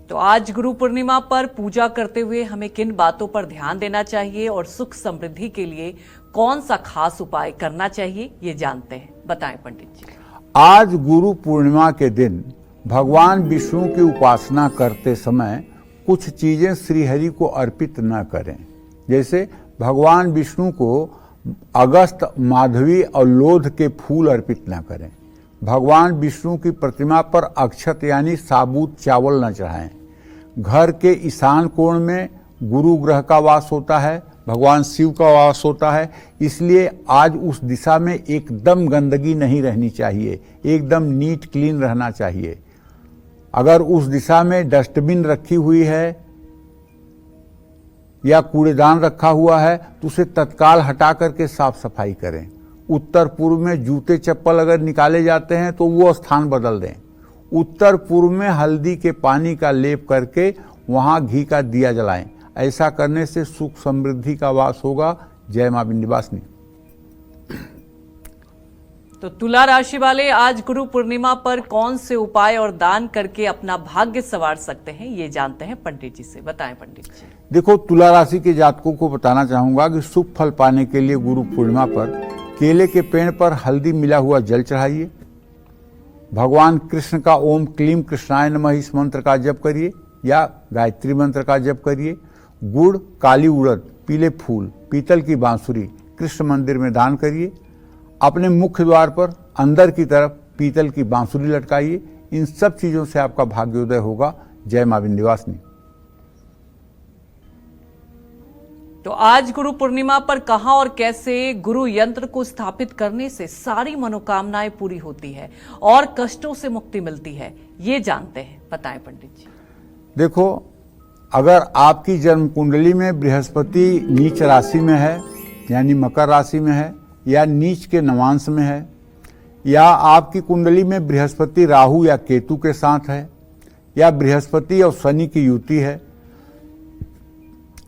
तो आज गुरु पूर्णिमा पर पूजा करते हुए हमें किन बातों पर ध्यान देना चाहिए और सुख समृद्धि के लिए कौन सा खास उपाय करना चाहिए, ये जानते हैं, बताएं पंडित जी। आज गुरु पूर्णिमा के दिन भगवान विष्णु की उपासना करते समय कुछ चीजें श्रीहरि को अर्पित न करें। जैसे भगवान विष्णु को अगस्त, माधवी और लोध के फूल अर्पित न करें। भगवान विष्णु की प्रतिमा पर अक्षत यानी साबुत चावल न चढ़ाएं। घर के ईशान कोण में गुरु ग्रह का वास होता है, भगवान शिव का वास होता है, इसलिए आज उस दिशा में एकदम गंदगी नहीं रहनी चाहिए, एकदम नीट क्लीन रहना चाहिए। अगर उस दिशा में डस्टबिन रखी हुई है या कूड़ेदान रखा हुआ है तो उसे तत्काल हटा करके साफ सफाई करें। उत्तर पूर्व में जूते चप्पल अगर निकाले जाते हैं तो वो स्थान बदल दें। उत्तर पूर्व में हल्दी के पानी का लेप करके वहां घी का दिया जलाएं। ऐसा करने से सुख समृद्धि का वास होगा। जय मां विंध्यवासिनी। तो तुला राशि वाले आज गुरु पूर्णिमा पर कौन से उपाय और दान करके अपना भाग्य संवार सकते हैं, ये जानते हैं पंडित जी से, बताएं पंडित जी। देखो, तुला राशि के जातकों को बताना चाहूंगा कि शुभ फल पाने के लिए गुरु पूर्णिमा पर केले के पेड़ पर हल्दी मिला हुआ जल चढ़ाइए। भगवान कृष्ण का ओम क्लीम कृष्णाय नमः इस मंत्र का जप करिए या गायत्री मंत्र का जप करिए। गुड़, काली उड़द, पीले फूल, पीतल की बांसुरी कृष्ण मंदिर में दान करिए। अपने मुख्य द्वार पर अंदर की तरफ पीतल की बांसुरी लटकाइए। इन सब चीजों से आपका भाग्योदय होगा। जय मां विंध्यवासिनी। तो आज गुरु पूर्णिमा पर कहां और कैसे गुरु यंत्र को स्थापित करने से सारी मनोकामनाएं पूरी होती है और कष्टों से मुक्ति मिलती है, ये जानते हैं, बताएं पंडित जी। देखो, अगर आपकी जन्म कुंडली में बृहस्पति नीच राशि में है यानी मकर राशि में है या नीच के नवांश में है, या आपकी कुंडली में बृहस्पति राहु या केतु के साथ है, या बृहस्पति और शनि की युति है,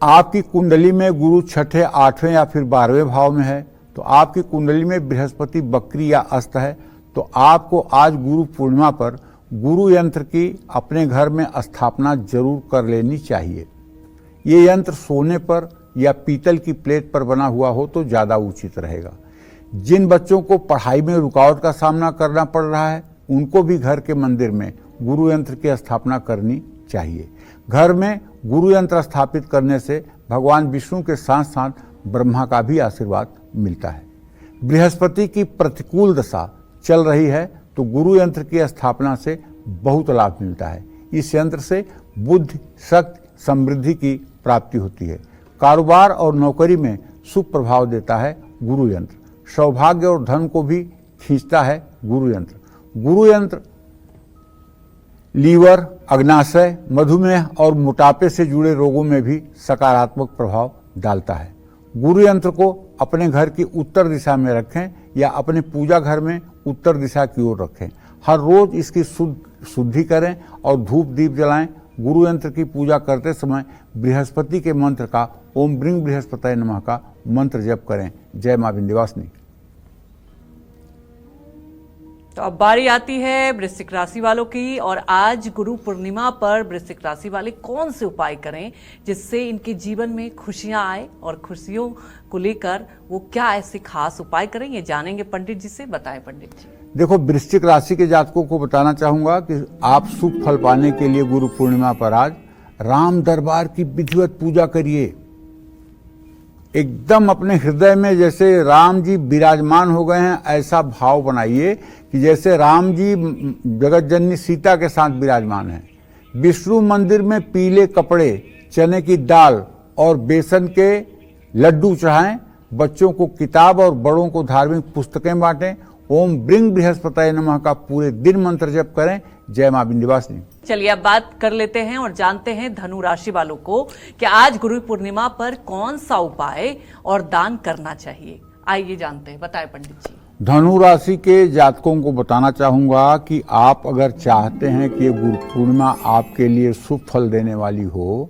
आपकी कुंडली में गुरु छठे, आठवें या फिर 12वें भाव में है, तो आपकी कुंडली में बृहस्पति बकरी या अस्त है, तो आपको आज गुरु पूर्णिमा पर गुरु यंत्र की अपने घर में स्थापना जरूर कर लेनी चाहिए। ये यंत्र सोने पर या पीतल की प्लेट पर बना हुआ हो तो ज्यादा उचित रहेगा। जिन बच्चों को पढ़ाई में रुकावट का सामना करना पड़ रहा है उनको भी घर के मंदिर में गुरु यंत्र की स्थापना करनी चाहिए। घर में गुरु यंत्र स्थापित करने से भगवान विष्णु के साथ साथ ब्रह्मा का भी आशीर्वाद मिलता है। बृहस्पति की प्रतिकूल दशा चल रही है तो गुरु यंत्र की स्थापना से बहुत लाभ मिलता है। इस यंत्र से बुद्धि, शक्ति, समृद्धि की प्राप्ति होती है। कारोबार और नौकरी में शुभ प्रभाव देता है गुरु यंत्र। सौभाग्य और धन को भी खींचता है गुरु यंत्र। गुरु यंत्र लीवर, अग्नाशय, मधुमेह और मोटापे से जुड़े रोगों में भी सकारात्मक प्रभाव डालता है। गुरु यंत्र को अपने घर की उत्तर दिशा में रखें या अपने पूजा घर में उत्तर दिशा की ओर रखें। हर रोज इसकी शुद्धि करें और धूप दीप जलाएं। गुरु यंत्र की पूजा करते समय बृहस्पति के मंत्र का ओम ब्रिंग बृहस्पतये नमः का मंत्र जप करें। जय मां विंध्यवासिनी। तो अब बारी आती है वृश्चिक राशि वालों की, और आज गुरु पूर्णिमा पर वृश्चिक राशि वाले कौन से उपाय करें जिससे इनके जीवन में खुशियां आए, और खुशियों को लेकर वो क्या ऐसे खास उपाय करें, ये जानेंगे पंडित जी से। बताएं पंडित जी। देखो, वृश्चिक राशि के जातकों को बताना चाहूंगा कि आप शुभ फल पाने के लिए गुरु पूर्णिमा पर आज राम दरबार की विधिवत पूजा करिए। एकदम अपने हृदय में जैसे राम जी विराजमान हो गए हैं ऐसा भाव बनाइए कि जैसे राम जी जगत जननी सीता के साथ विराजमान हैं। विष्णु मंदिर में पीले कपड़े, चने की दाल और बेसन के लड्डू चढ़ाएं। बच्चों को किताब और बड़ों को धार्मिक पुस्तकें बांटें। ओम ब्रिंग बृहस्पतये नमः का पूरे दिन मंत्र जप करें। जय मां विंध्यवासिनी। चलिए अब बात कर लेते हैं और जानते हैं धनु राशि वालों को कि आज गुरु पूर्णिमा पर कौन सा उपाय और दान करना चाहिए। आइए जानते हैं, बताएं पंडित जी। धनु राशि के जातकों को बताना चाहूंगा कि आप अगर चाहते हैं कि ये गुरु पूर्णिमा आपके लिए शुभ फल देने वाली हो,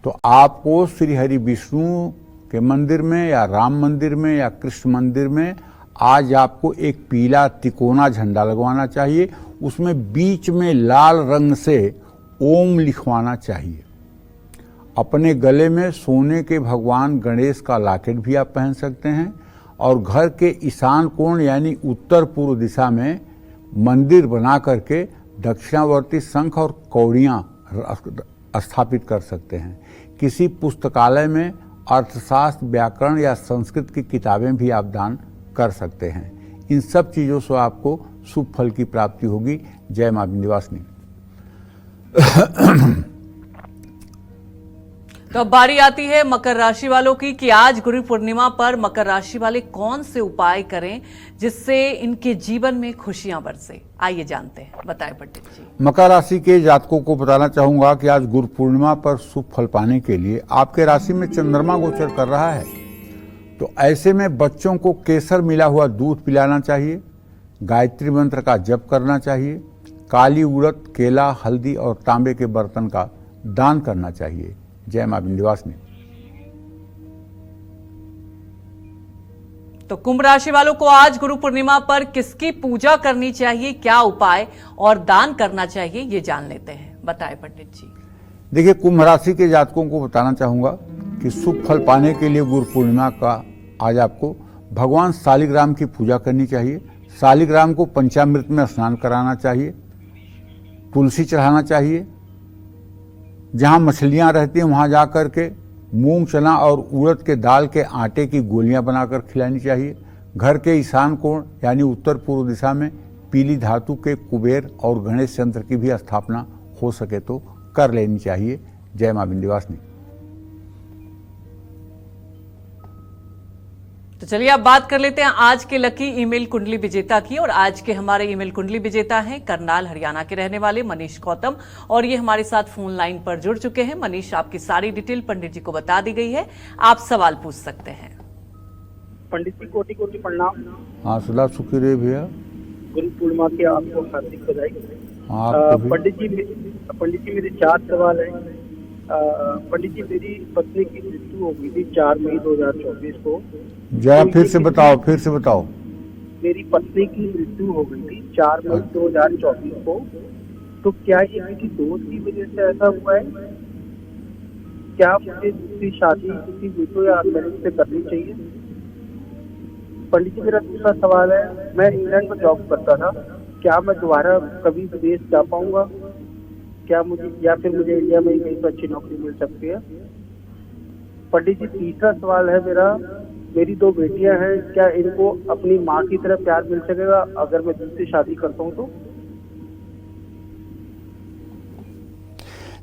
तो आपको श्री हरि विष्णु के मंदिर में या राम मंदिर में या कृष्ण मंदिर में आज आपको एक पीला तिकोना झंडा लगवाना चाहिए। उसमें बीच में लाल रंग से ओम लिखवाना चाहिए। अपने गले में सोने के भगवान गणेश का लॉकेट भी आप पहन सकते हैं, और घर के ईशान कोण यानी उत्तर पूर्व दिशा में मंदिर बना करके दक्षिणावर्ती शंख और कौड़ियाँ स्थापित कर सकते हैं। किसी पुस्तकालय में अर्थशास्त्र, व्याकरण या संस्कृत की किताबें भी आप दान कर सकते हैं। इन सब चीज़ों से आपको शुभ फल की प्राप्ति होगी। जय मां विंध्यवासिनी। तो अब बारी आती है मकर राशि वालों की कि आज गुरु पूर्णिमा पर मकर राशि वाले कौन से उपाय करें जिससे इनके जीवन में खुशियां बरसे। आइए जानते हैं, बताएं पंडित जी। मकर राशि के जातकों को बताना चाहूंगा कि आज गुरु पूर्णिमा पर शुभ फल पाने के लिए आपके राशि में चंद्रमा गोचर कर रहा है, तो ऐसे में बच्चों को केसर मिला हुआ दूध पिलाना चाहिए। गायत्री मंत्र का जप करना चाहिए। काली उड़द, केला, हल्दी और तांबे के बर्तन का दान करना चाहिए। जय मां विंध्यवासिनी। तो कुंभ राशि वालों को आज गुरु पूर्णिमा पर किसकी पूजा करनी चाहिए, क्या उपाय और दान करना चाहिए, ये जान लेते हैं। बताएं पंडित जी। देखिए, कुंभ राशि के जातकों को बताना चाहूंगा कि शुभ फल पाने के लिए गुरु पूर्णिमा का आज आपको भगवान शालिग्राम की पूजा करनी चाहिए। शालिग्राम को पंचामृत में स्नान कराना चाहिए। तुलसी चढ़ाना चाहिए। जहाँ मछलियाँ रहती हैं वहाँ जा कर के मूंग, चना और उड़द के दाल के आटे की गोलियाँ बनाकर खिलानी चाहिए। घर के ईशान कोण यानी उत्तर पूर्व दिशा में पीली धातु के कुबेर और गणेश यंत्र की भी स्थापना हो सके तो कर लेनी चाहिए। जय मां विंध्यवासिनी। तो चलिए अब बात कर लेते हैं आज के लकी ईमेल कुंडली विजेता की, और आज के हमारे ईमेल कुंडली विजेता हैं करनाल हरियाणा के रहने वाले मनीष गौतम, और ये हमारे साथ फोन लाइन पर जुड़ चुके हैं। मनीष, आपकी सारी डिटेल पंडित जी को बता दी गई है, आप सवाल पूछ सकते हैं। पंडित जी कोटि कोटि प्रणाम। हाँ, सदा सुखी रहे भैया। गुरु पूर्णिमा की आपको हार्दिक बधाई। आपको भी। पंडित जी मेरे 4 सवाल हैं। पंडित जी, मेरी पत्नी की मृत्यु हो गई थी 4 मई 2024 को। जरा फिर से बताओ। मेरी पत्नी की मृत्यु हो गई थी 4 मई 2024 को, तो क्या ये किसी दोस्त की वजह से ऐसा हुआ है? क्या मुझे दूसरी शादी किसी विडो या मैरिज से करनी चाहिए? पंडित जी, मेरा दूसरा सवाल है, मैं इंग्लैंड में जॉब करता था, क्या मैं दोबारा कभी विदेश जा पाऊंगा? क्या मुझे, या फिर मुझे इंडिया में ही कहीं तो अच्छी नौकरी मिल सकती है? पंडित जी, तीसरा सवाल है मेरा, मेरी 2 बेटियां हैं, क्या इनको अपनी माँ की तरह प्यार मिल सकेगा अगर मैं दूसरी शादी करता हूँ तो?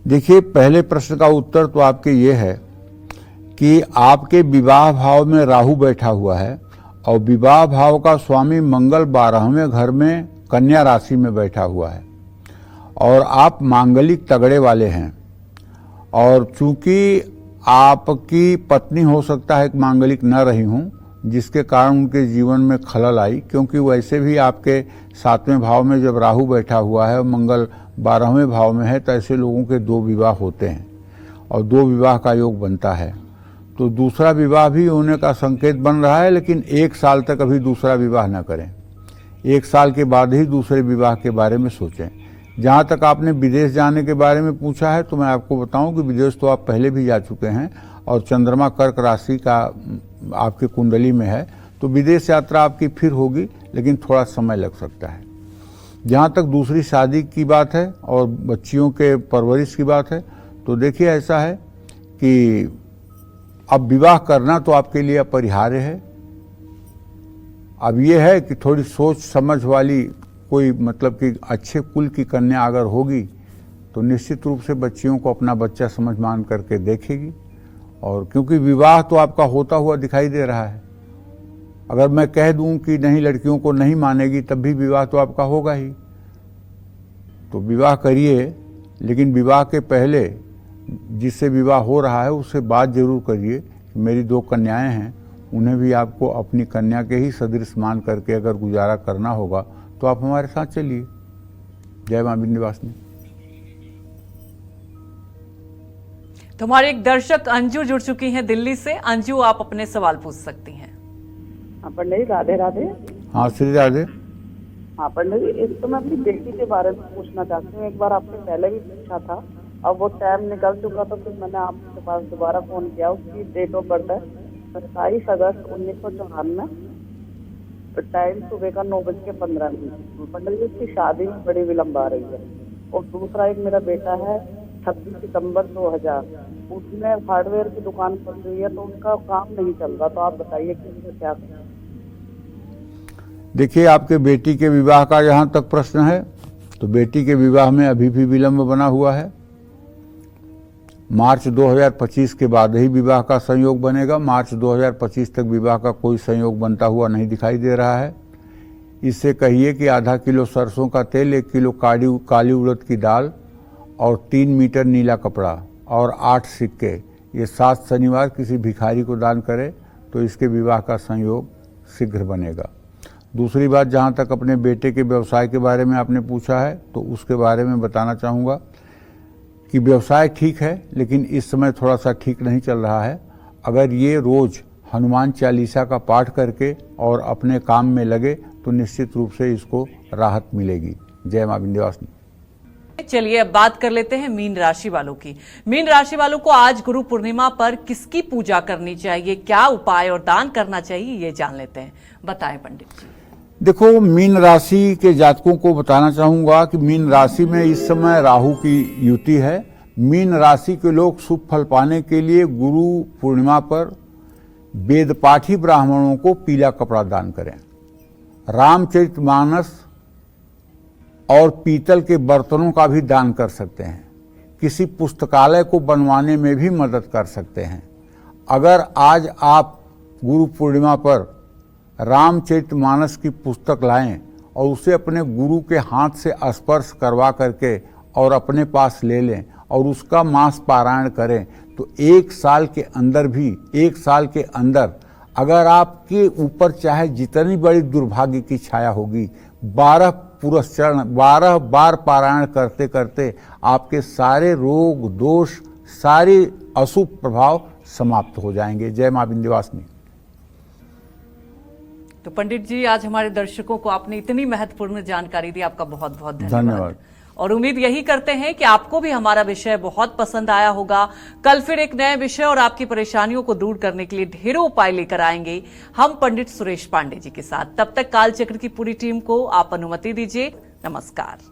देखिए, पहले प्रश्न का उत्तर तो आपके ये है कि आपके विवाह भाव में राहु बैठा हुआ है, और विवाह भाव का स्वामी मंगल 12वें घर में कन्या राशि में बैठा हुआ है, और आप मांगलिक तगड़े वाले हैं। और चूंकि आपकी पत्नी हो सकता है कि मांगलिक न रही हूं, जिसके कारण उनके जीवन में खलल आई, क्योंकि वैसे भी आपके 7वें भाव में जब राहु बैठा हुआ है और मंगल 12वें भाव में है, तो ऐसे लोगों के 2 विवाह होते हैं और 2 विवाह का योग बनता है। तो दूसरा विवाह भी होने का संकेत बन रहा है, लेकिन 1 साल तक अभी दूसरा विवाह न करें। 1 साल के बाद ही दूसरे विवाह के बारे में सोचें। जहाँ तक आपने विदेश जाने के बारे में पूछा है तो मैं आपको बताऊं कि विदेश तो आप पहले भी जा चुके हैं और चंद्रमा कर्क राशि का आपकी कुंडली में है, तो विदेश यात्रा आपकी फिर होगी, लेकिन थोड़ा समय लग सकता है। जहाँ तक दूसरी शादी की बात है और बच्चियों के परवरिश की बात है, तो देखिए ऐसा है कि अब विवाह करना तो आपके लिए अपरिहार्य है। अब ये है कि थोड़ी सोच समझ वाली कोई मतलब कि अच्छे कुल की कन्या अगर होगी तो निश्चित रूप से बच्चियों को अपना बच्चा समझ मान करके देखेगी। और क्योंकि विवाह तो आपका होता हुआ दिखाई दे रहा है, अगर मैं कह दूं कि नहीं लड़कियों को नहीं मानेगी तब भी विवाह तो आपका होगा ही। तो विवाह करिए, लेकिन विवाह के पहले जिससे विवाह हो रहा है उससे बात जरूर करिए कि मेरी 2 कन्याएं हैं, उन्हें भी आपको अपनी कन्या के ही सदृश मान करके अगर गुजारा करना होगा तो आप हमारे साथ चलिए। जय मां विंध्यवासिनी। तो हमारे एक दर्शक अंजू जुड़ चुकी हैं दिल्ली से। अंजू, आप अपने सवाल पूछ सकती हैं। हाँ पंडित जी, राधे राधे। हाँ श्री राधे। हाँ पंडित जी, एक तो मैं अपनी बेटी के बारे में पूछना चाहती हूँ। एक बार आपने पहले भी पूछा था, अब वो टाइम निकल चुका तो फिर मैंने आपके पास दोबारा फोन किया। उसकी डेट ऑफ बर्थ है 27 अगस्त 1994, टाइम सुबह का 9:15। पंडित जी, उसकी शादी में बड़ी विलम्ब आ रही है। और दूसरा एक मेरा बेटा है 26 सितंबर 2000, उसने हार्डवेयर की दुकान खोल ली है, तो उसका काम नहीं चल रहा। तो आप बताइए कि मुझे क्या करें। देखिए, आपके बेटी के विवाह का जहाँ तक प्रश्न है तो बेटी के विवाह में अभी भी विलम्ब बना हुआ है। मार्च 2025 के बाद ही विवाह का संयोग बनेगा। मार्च 2025 तक विवाह का कोई संयोग बनता हुआ नहीं दिखाई दे रहा है। इससे कहिए कि आधा किलो सरसों का तेल, 1 किलो काली उड़द की दाल और 3 मीटर नीला कपड़ा और 8 सिक्के, ये 7 शनिवार किसी भिखारी को दान करे तो इसके विवाह का संयोग शीघ्र बनेगा। दूसरी बात, जहाँ तक अपने बेटे के व्यवसाय के बारे में आपने पूछा है तो उसके बारे में बताना चाहूँगा कि व्यवसाय ठीक है, लेकिन इस समय थोड़ा सा ठीक नहीं चल रहा है। अगर ये रोज हनुमान चालीसा का पाठ करके और अपने काम में लगे तो निश्चित रूप से इसको राहत मिलेगी। जय मां विंध्यवासिनी। चलिए अब बात कर लेते हैं मीन राशि वालों की। मीन राशि वालों को आज गुरु पूर्णिमा पर किसकी पूजा करनी चाहिए, क्या उपाय और दान करना चाहिए, ये जान लेते हैं। बताएं पंडित जी। देखो, मीन राशि के जातकों को बताना चाहूंगा कि मीन राशि में इस समय राहु की युति है। मीन राशि के लोग शुभ फल पाने के लिए गुरु पूर्णिमा पर वेदपाठी ब्राह्मणों को पीला कपड़ा दान करें। रामचरितमानस और पीतल के बर्तनों का भी दान कर सकते हैं। किसी पुस्तकालय को बनवाने में भी मदद कर सकते हैं। अगर आज आप गुरु पूर्णिमा पर रामचरितमानस की पुस्तक लाएं और उसे अपने गुरु के हाथ से स्पर्श करवा करके और अपने पास ले लें और उसका मास पारायण करें तो 1 साल के अंदर भी 1 साल के अंदर अगर आपके ऊपर चाहे जितनी बड़ी दुर्भाग्य की छाया होगी, 12 पुरस्चरण 12 बार पारायण करते करते आपके सारे रोग दोष सारे अशुभ प्रभाव समाप्त हो जाएंगे। जय मां विंध्यवासिनी। तो पंडित जी, आज हमारे दर्शकों को आपने इतनी महत्वपूर्ण जानकारी दी, आपका बहुत बहुत धन्यवाद। और उम्मीद यही करते हैं कि आपको भी हमारा विषय बहुत पसंद आया होगा। कल फिर एक नए विषय और आपकी परेशानियों को दूर करने के लिए ढेरों उपाय लेकर आएंगे हम पंडित सुरेश पांडे जी के साथ। तब तक कालचक्र की पूरी टीम को आप अनुमति दीजिए। नमस्कार।